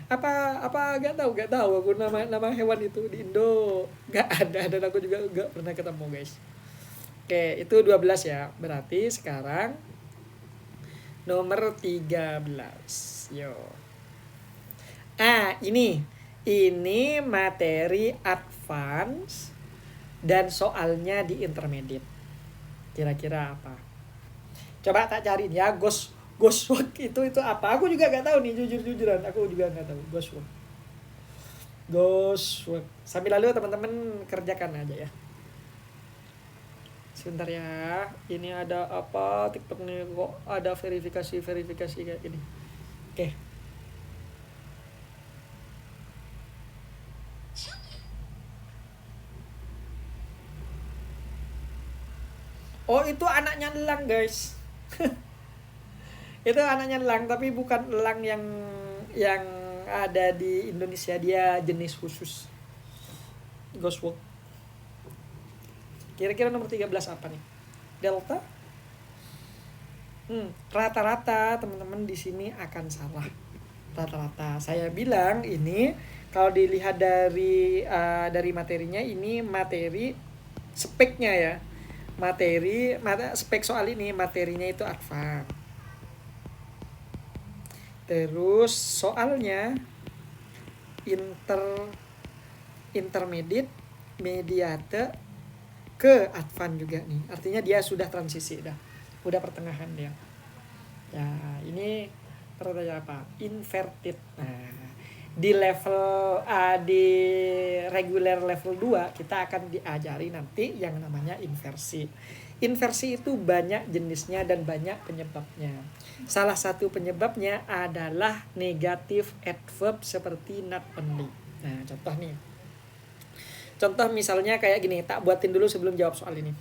Speaker 1: apa gak tahu aku nama hewan itu di Indo gak ada dan aku juga gak pernah ketemu, guys. Oke, itu 12 ya. Berarti sekarang nomor 13. Yo. Ini materi advance dan soalnya di intermediate. Kira-kira apa? Coba tak cari ya, ghost work itu apa? Aku juga gak tahu nih, jujuran aku juga gak tahu ghost work. Sambil lalu teman-teman kerjakan aja ya. Sebentar ya. Ini ada apa? TikTok nih kok ada verifikasi kayak gini. Oke. Oh, itu anaknya elang, guys. Itu anaknya elang, tapi bukan elang yang ada di Indonesia, dia jenis khusus. Ghostwolf. Kira-kira nomor 13 apa nih? Delta? Rata-rata teman-teman di sini akan salah. Rata-rata. Saya bilang ini kalau dilihat dari materinya, ini materi speknya ya. Spek soal ini materinya itu advance. Terus soalnya intermediate, mediate ke advance juga nih. Artinya dia sudah transisi dah. Udah pertengahan dia. Ya, ini pertanyaan apa? Inverted. Nah, di regular level 2 kita akan diajari nanti yang namanya inversi. Inversi itu banyak jenisnya dan banyak penyebabnya. Salah satu penyebabnya adalah negative adverb seperti not only. Nah, contoh nih. Contoh misalnya kayak gini, tak buatin dulu sebelum jawab soal ini.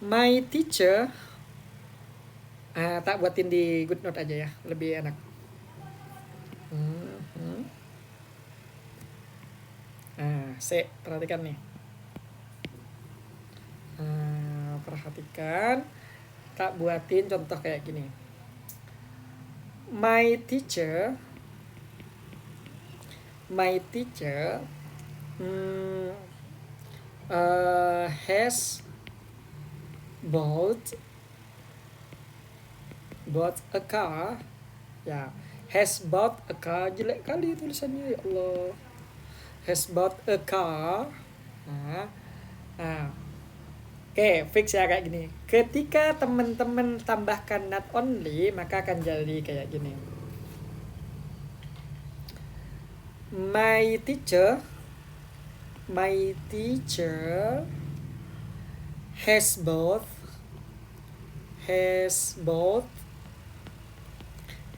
Speaker 1: My teacher, tak buatin di GoodNote aja ya, lebih enak. Perhatikan nih. Perhatikan, tak buatin contoh kayak gini. My teacher has bought a car. Ya, has bought a car, jelek kali tulisannya, ya Allah. Has bought a car. Oke, fix ya kayak gini. Ketika teman-teman tambahkan not only, maka akan jadi kayak gini. My teacher has bought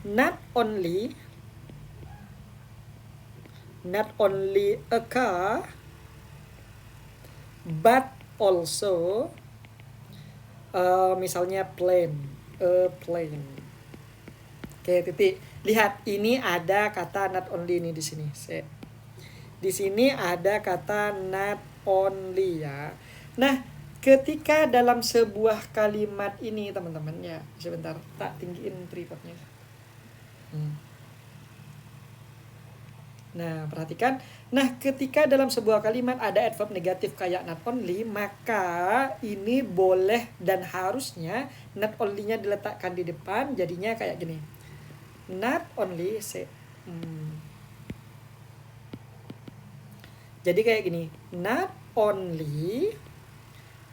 Speaker 1: not only a car, but also misalnya a plane. Oke, titik. Lihat, ini ada kata not only ini di sini. Di sini ada kata not only ya. Nah, ketika dalam sebuah kalimat ini teman-teman ya, sebentar, tak tinggiin tripodnya. Nah, perhatikan. Nah, ketika dalam sebuah kalimat ada adverb negatif kayak not only, maka ini boleh dan harusnya not only-nya diletakkan di depan, jadinya kayak gini. Not only jadi kayak gini. Not only.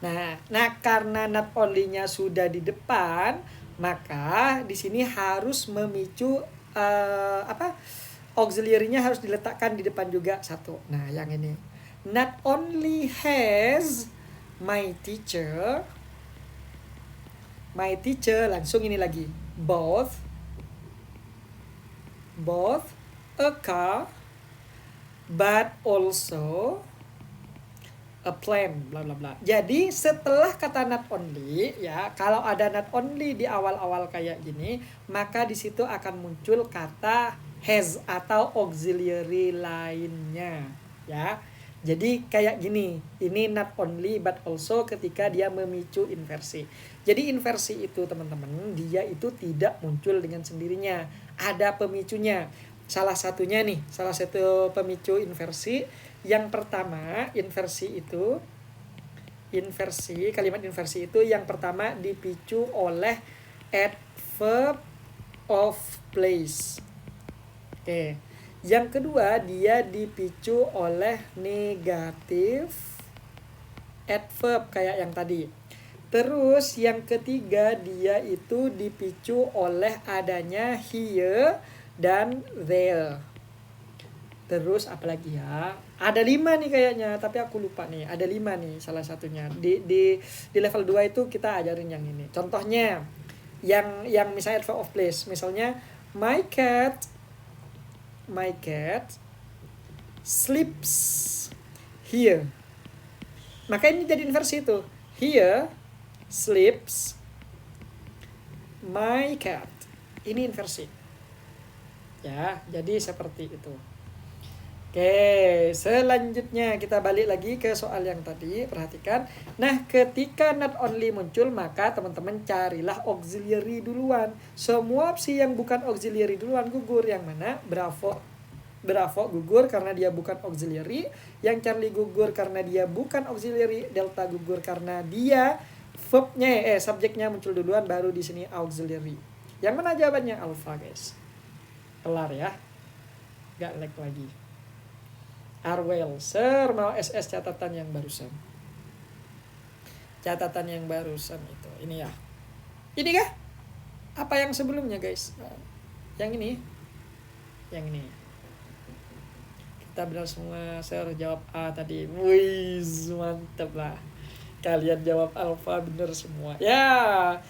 Speaker 1: Nah karena not only-nya sudah di depan, maka di sini harus memicu auxiliary-nya harus diletakkan di depan juga satu. Nah, yang ini. Not only has my teacher langsung ini lagi. Both a car, but also a plane, bla bla bla. Jadi setelah kata not only ya, kalau ada not only di awal-awal kayak gini, maka di situ akan muncul kata has atau auxiliary lainnya ya. Jadi kayak gini, ini not only but also ketika dia memicu inversi. Jadi inversi itu teman-teman, dia itu tidak muncul dengan sendirinya, ada pemicunya. Salah satu pemicu inversi. Yang pertama, kalimat inversi itu yang pertama dipicu oleh adverb of place. Oke. Yang kedua, dia dipicu oleh negatif adverb kayak yang tadi. Terus yang ketiga, dia itu dipicu oleh adanya here dan there. Terus apalagi ya? Ada 5 nih kayaknya, tapi aku lupa nih. Ada 5 nih salah satunya. Di level 2 itu kita ajarin yang ini. Contohnya yang misalnya adverb of place, misalnya my cat sleeps here. Maka ini jadi inversi itu. Here sleeps my cat. Ini inversi. Ya, jadi seperti itu. Oke, selanjutnya kita balik lagi ke soal yang tadi. Perhatikan. Nah, ketika not only muncul, maka teman-teman carilah auxiliary duluan. Semua opsi yang bukan auxiliary duluan gugur. Yang mana? Bravo gugur karena dia bukan auxiliary. Yang Charlie gugur karena dia bukan auxiliary. Delta gugur karena dia verbnya, subjeknya muncul duluan, baru di sini auxiliary. Yang mana jawabannya? Alpha, guys. Kelar ya. Gak lag lagi. Arwell, Sir, mau SS catatan yang barusan. Catatan yang barusan itu. Ini ya. Ini kah? Apa yang sebelumnya, guys? Yang ini. Yang ini. Kita benar semua. Sir jawab A tadi. Wih, mantap lah. Kalian jawab alfa benar semua. Ya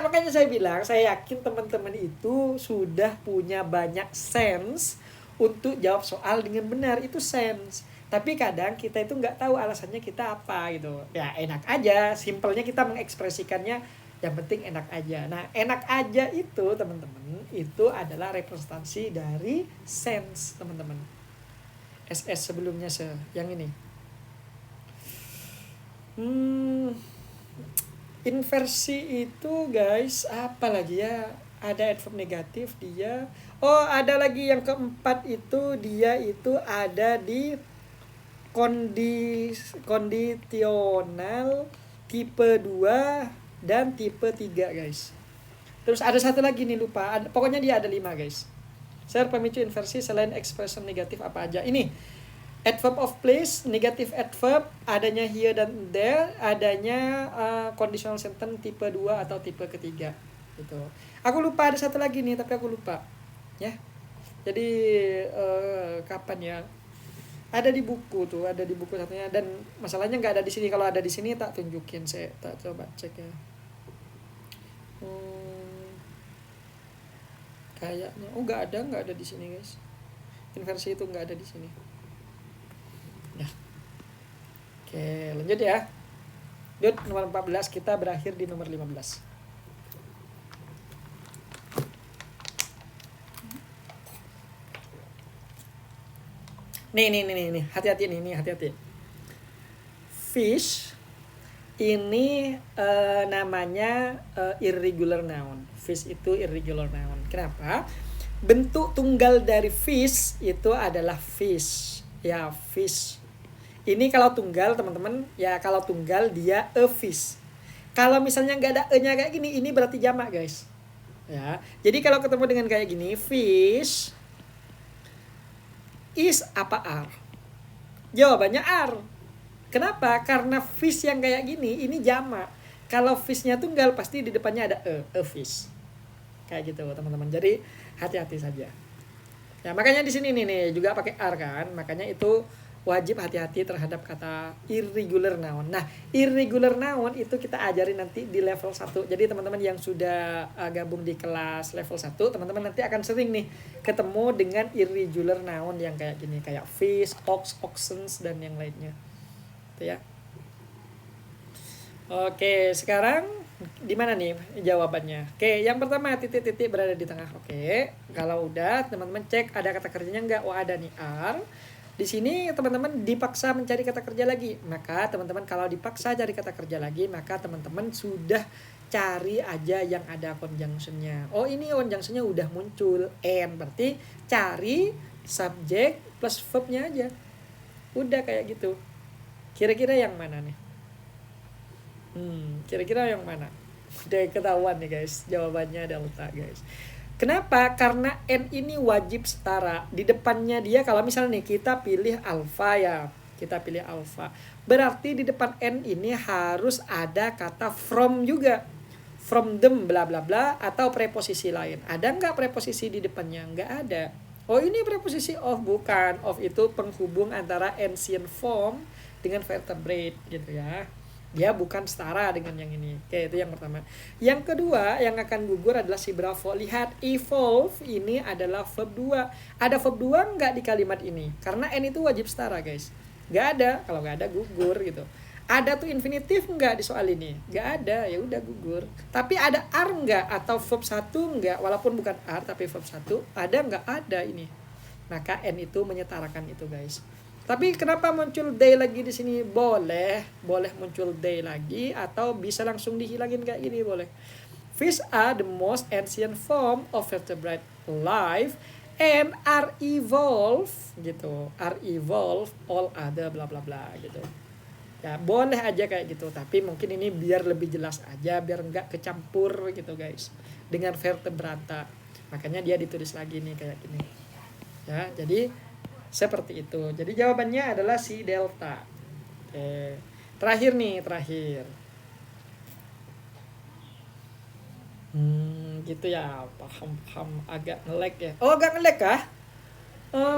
Speaker 1: makanya saya bilang, saya yakin teman-teman itu sudah punya banyak sense untuk jawab soal dengan benar. Itu sense. Tapi kadang kita itu nggak tahu alasannya kita apa gitu. Ya enak aja, simpelnya kita mengekspresikannya, yang penting enak aja. Nah, enak aja itu teman-teman, itu adalah representasi dari sense teman-teman. SS sebelumnya yang ini. Inversi itu guys, apa lagi ya? Ada adverb negatif dia. Oh, ada lagi yang keempat itu, dia itu ada di kondisional tipe 2 dan tipe 3 guys. Terus ada satu lagi nih, lupa. Pokoknya dia ada 5 guys. Sir, pemicu inversi selain expression negatif apa aja? Ini adverb of place, negative adverb, adanya here dan there, adanya conditional sentence tipe 2 atau tipe ketiga gitu. Aku lupa ada satu lagi nih, tapi aku lupa. Ya. Jadi kapan ya? Ada di buku tuh, ada di buku satunya, dan masalahnya nggak ada di sini. Kalau ada di sini tak tunjukin, saya tak coba cek ya. Kayaknya nggak ada di sini guys. Inversi itu nggak ada di sini. Ya. Oke, lanjut ya. Nomor 14, kita berakhir di nomor 15. Nih, hati-hati. Fish ini namanya irregular noun. Fish itu irregular noun. Kenapa? Bentuk tunggal dari fish itu adalah fish. Ya, fish. Ini kalau tunggal teman-teman, ya kalau tunggal dia a fish. Kalau misalnya nggak ada e-nya kayak gini, ini berarti jamak guys. Ya, jadi kalau ketemu dengan kayak gini, fish is apa are? Jawabannya are. Kenapa? Karena fish yang kayak gini ini jamak. Kalau fishnya tunggal pasti di depannya ada a fish. Kayak gitu teman-teman. Jadi hati-hati saja. Ya makanya di sini nih juga pakai are kan. Makanya itu wajib hati-hati terhadap kata irregular noun. Nah, irregular noun itu kita ajarin nanti di level 1. Jadi teman-teman yang sudah gabung di kelas level 1, teman-teman nanti akan sering nih ketemu dengan irregular noun yang kayak gini, kayak fish, ox, oxens dan yang lainnya. Itu ya. Oke, sekarang di mana nih jawabannya? Oke, yang pertama titik-titik berada di tengah. Oke, kalau udah teman-teman cek ada kata kerjanya enggak? Oh, ada nih, are. Di sini teman-teman dipaksa mencari kata kerja lagi. Maka teman-teman kalau dipaksa cari kata kerja lagi, maka teman-teman sudah cari aja yang ada conjunction-nya. Oh, ini conjunction-nya udah muncul. And berarti cari subjek plus verb-nya aja. Udah kayak gitu. Kira-kira yang mana nih? Kira-kira yang mana? Udah ketahuan nih guys. Jawabannya delta guys. Kenapa? Karena N ini wajib setara. Di depannya dia kalau misalnya nih kita pilih alfa ya. Kita pilih alfa. Berarti di depan N ini harus ada kata from juga. From them bla bla bla atau preposisi lain. Ada nggak preposisi di depannya? Nggak ada. Oh ini preposisi of, bukan. Of itu penghubung antara ancient form dengan vertebrate gitu ya. Dia bukan setara dengan yang ini. Oke, itu yang pertama. Yang kedua yang akan gugur adalah si bravo. Lihat, evolve ini adalah verb 2. Ada verb 2 nggak di kalimat ini? Karena N itu wajib setara guys. Nggak ada. Kalau nggak ada gugur gitu. Ada tuh infinitif nggak di soal ini? Nggak ada, ya udah gugur. Tapi ada are nggak atau verb 1 nggak? Walaupun bukan are tapi verb 1, ada nggak? Ada ini. Maka N itu menyetarakan itu guys. Tapi kenapa muncul they lagi di sini? Boleh muncul they lagi atau bisa langsung dihilangin kayak gini boleh. Fish are the most ancient form of vertebrate life and are evolved gitu. Are evolved all other bla bla bla gitu. Ya boleh aja kayak gitu, tapi mungkin ini biar lebih jelas aja, biar nggak kecampur gitu guys dengan vertebrata. Makanya dia ditulis lagi nih kayak gini. Ya, jadi seperti itu. Jadi jawabannya adalah si delta. Oke. Terakhir. Gitu ya, paham agak nge-lag ya. Oh, agak nge-lag kah?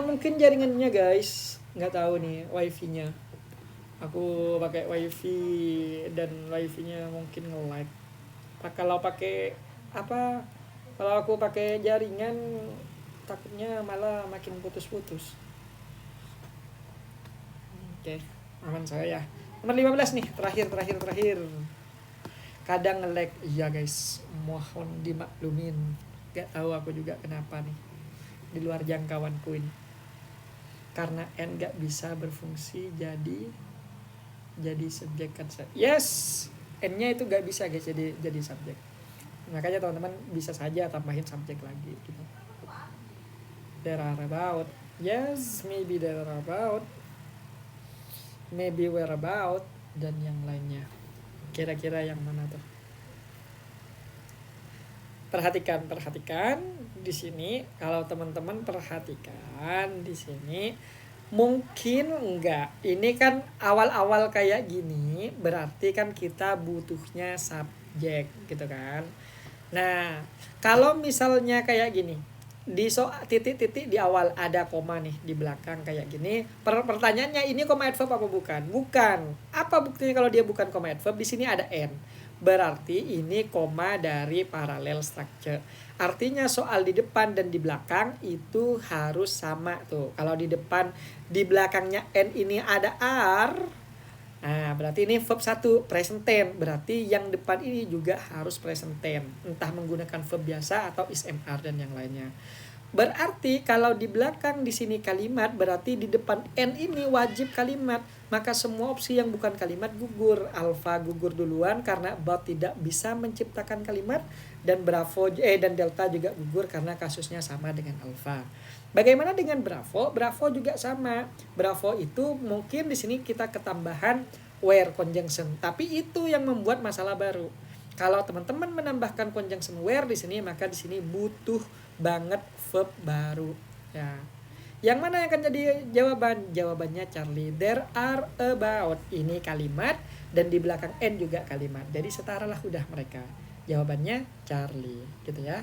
Speaker 1: Mungkin jaringannya guys, nggak tahu nih wifi-nya. Aku pakai wifi dan wifi-nya mungkin nge-lag. Kalau pakai apa? Kalau aku pakai jaringan takutnya malah makin putus-putus. Oke, aman saya ya. Nomor 15 nih, terakhir. Kadang nge-lag, iya guys, mohon dimaklumin. Gak tahu aku juga kenapa nih. Di luar jangkauanku ini. Karena N gak bisa berfungsi jadi subjek kan. Yes, N-nya itu gak bisa guys jadi subjek. Makanya teman-teman bisa saja tambahin subjek lagi gitu. There are about. Yes, maybe there are about. Maybe where about dan yang lainnya. Kira-kira yang mana tuh? Perhatikan di sini. Kalau teman-teman perhatikan di sini, mungkin enggak. Ini kan awal-awal kayak gini, berarti kan kita butuhnya subjek gitu kan. Nah, kalau misalnya kayak gini, di titik-titik di awal ada koma nih di belakang kayak gini. Pertanyaannya ini koma adverb apa bukan? Bukan. Apa buktinya kalau dia bukan koma adverb? Di sini ada n. Berarti ini koma dari parallel structure. Artinya soal di depan dan di belakang itu harus sama tuh. Kalau di depan di belakangnya n ini ada are. Nah, berarti ini verb 1 present tense. Berarti yang depan ini juga harus present tense. Entah menggunakan verb biasa atau is mr dan yang lainnya. Berarti kalau di belakang di sini kalimat, berarti di depan n ini wajib kalimat. Maka semua opsi yang bukan kalimat gugur. Alpha gugur duluan karena about tidak bisa menciptakan kalimat, dan dan delta juga gugur karena kasusnya sama dengan alpha. Bagaimana dengan Bravo? Bravo juga sama. Bravo itu mungkin di sini kita ketambahan where conjunction, tapi itu yang membuat masalah baru. Kalau teman-teman menambahkan conjunction where di sini, maka di sini butuh banget verb baru. Ya. Yang mana yang akan jadi jawaban? Jawabannya Charlie. There are about. Ini kalimat dan di belakang n juga kalimat. Jadi setaralah udah mereka. Jawabannya Charlie, gitu ya.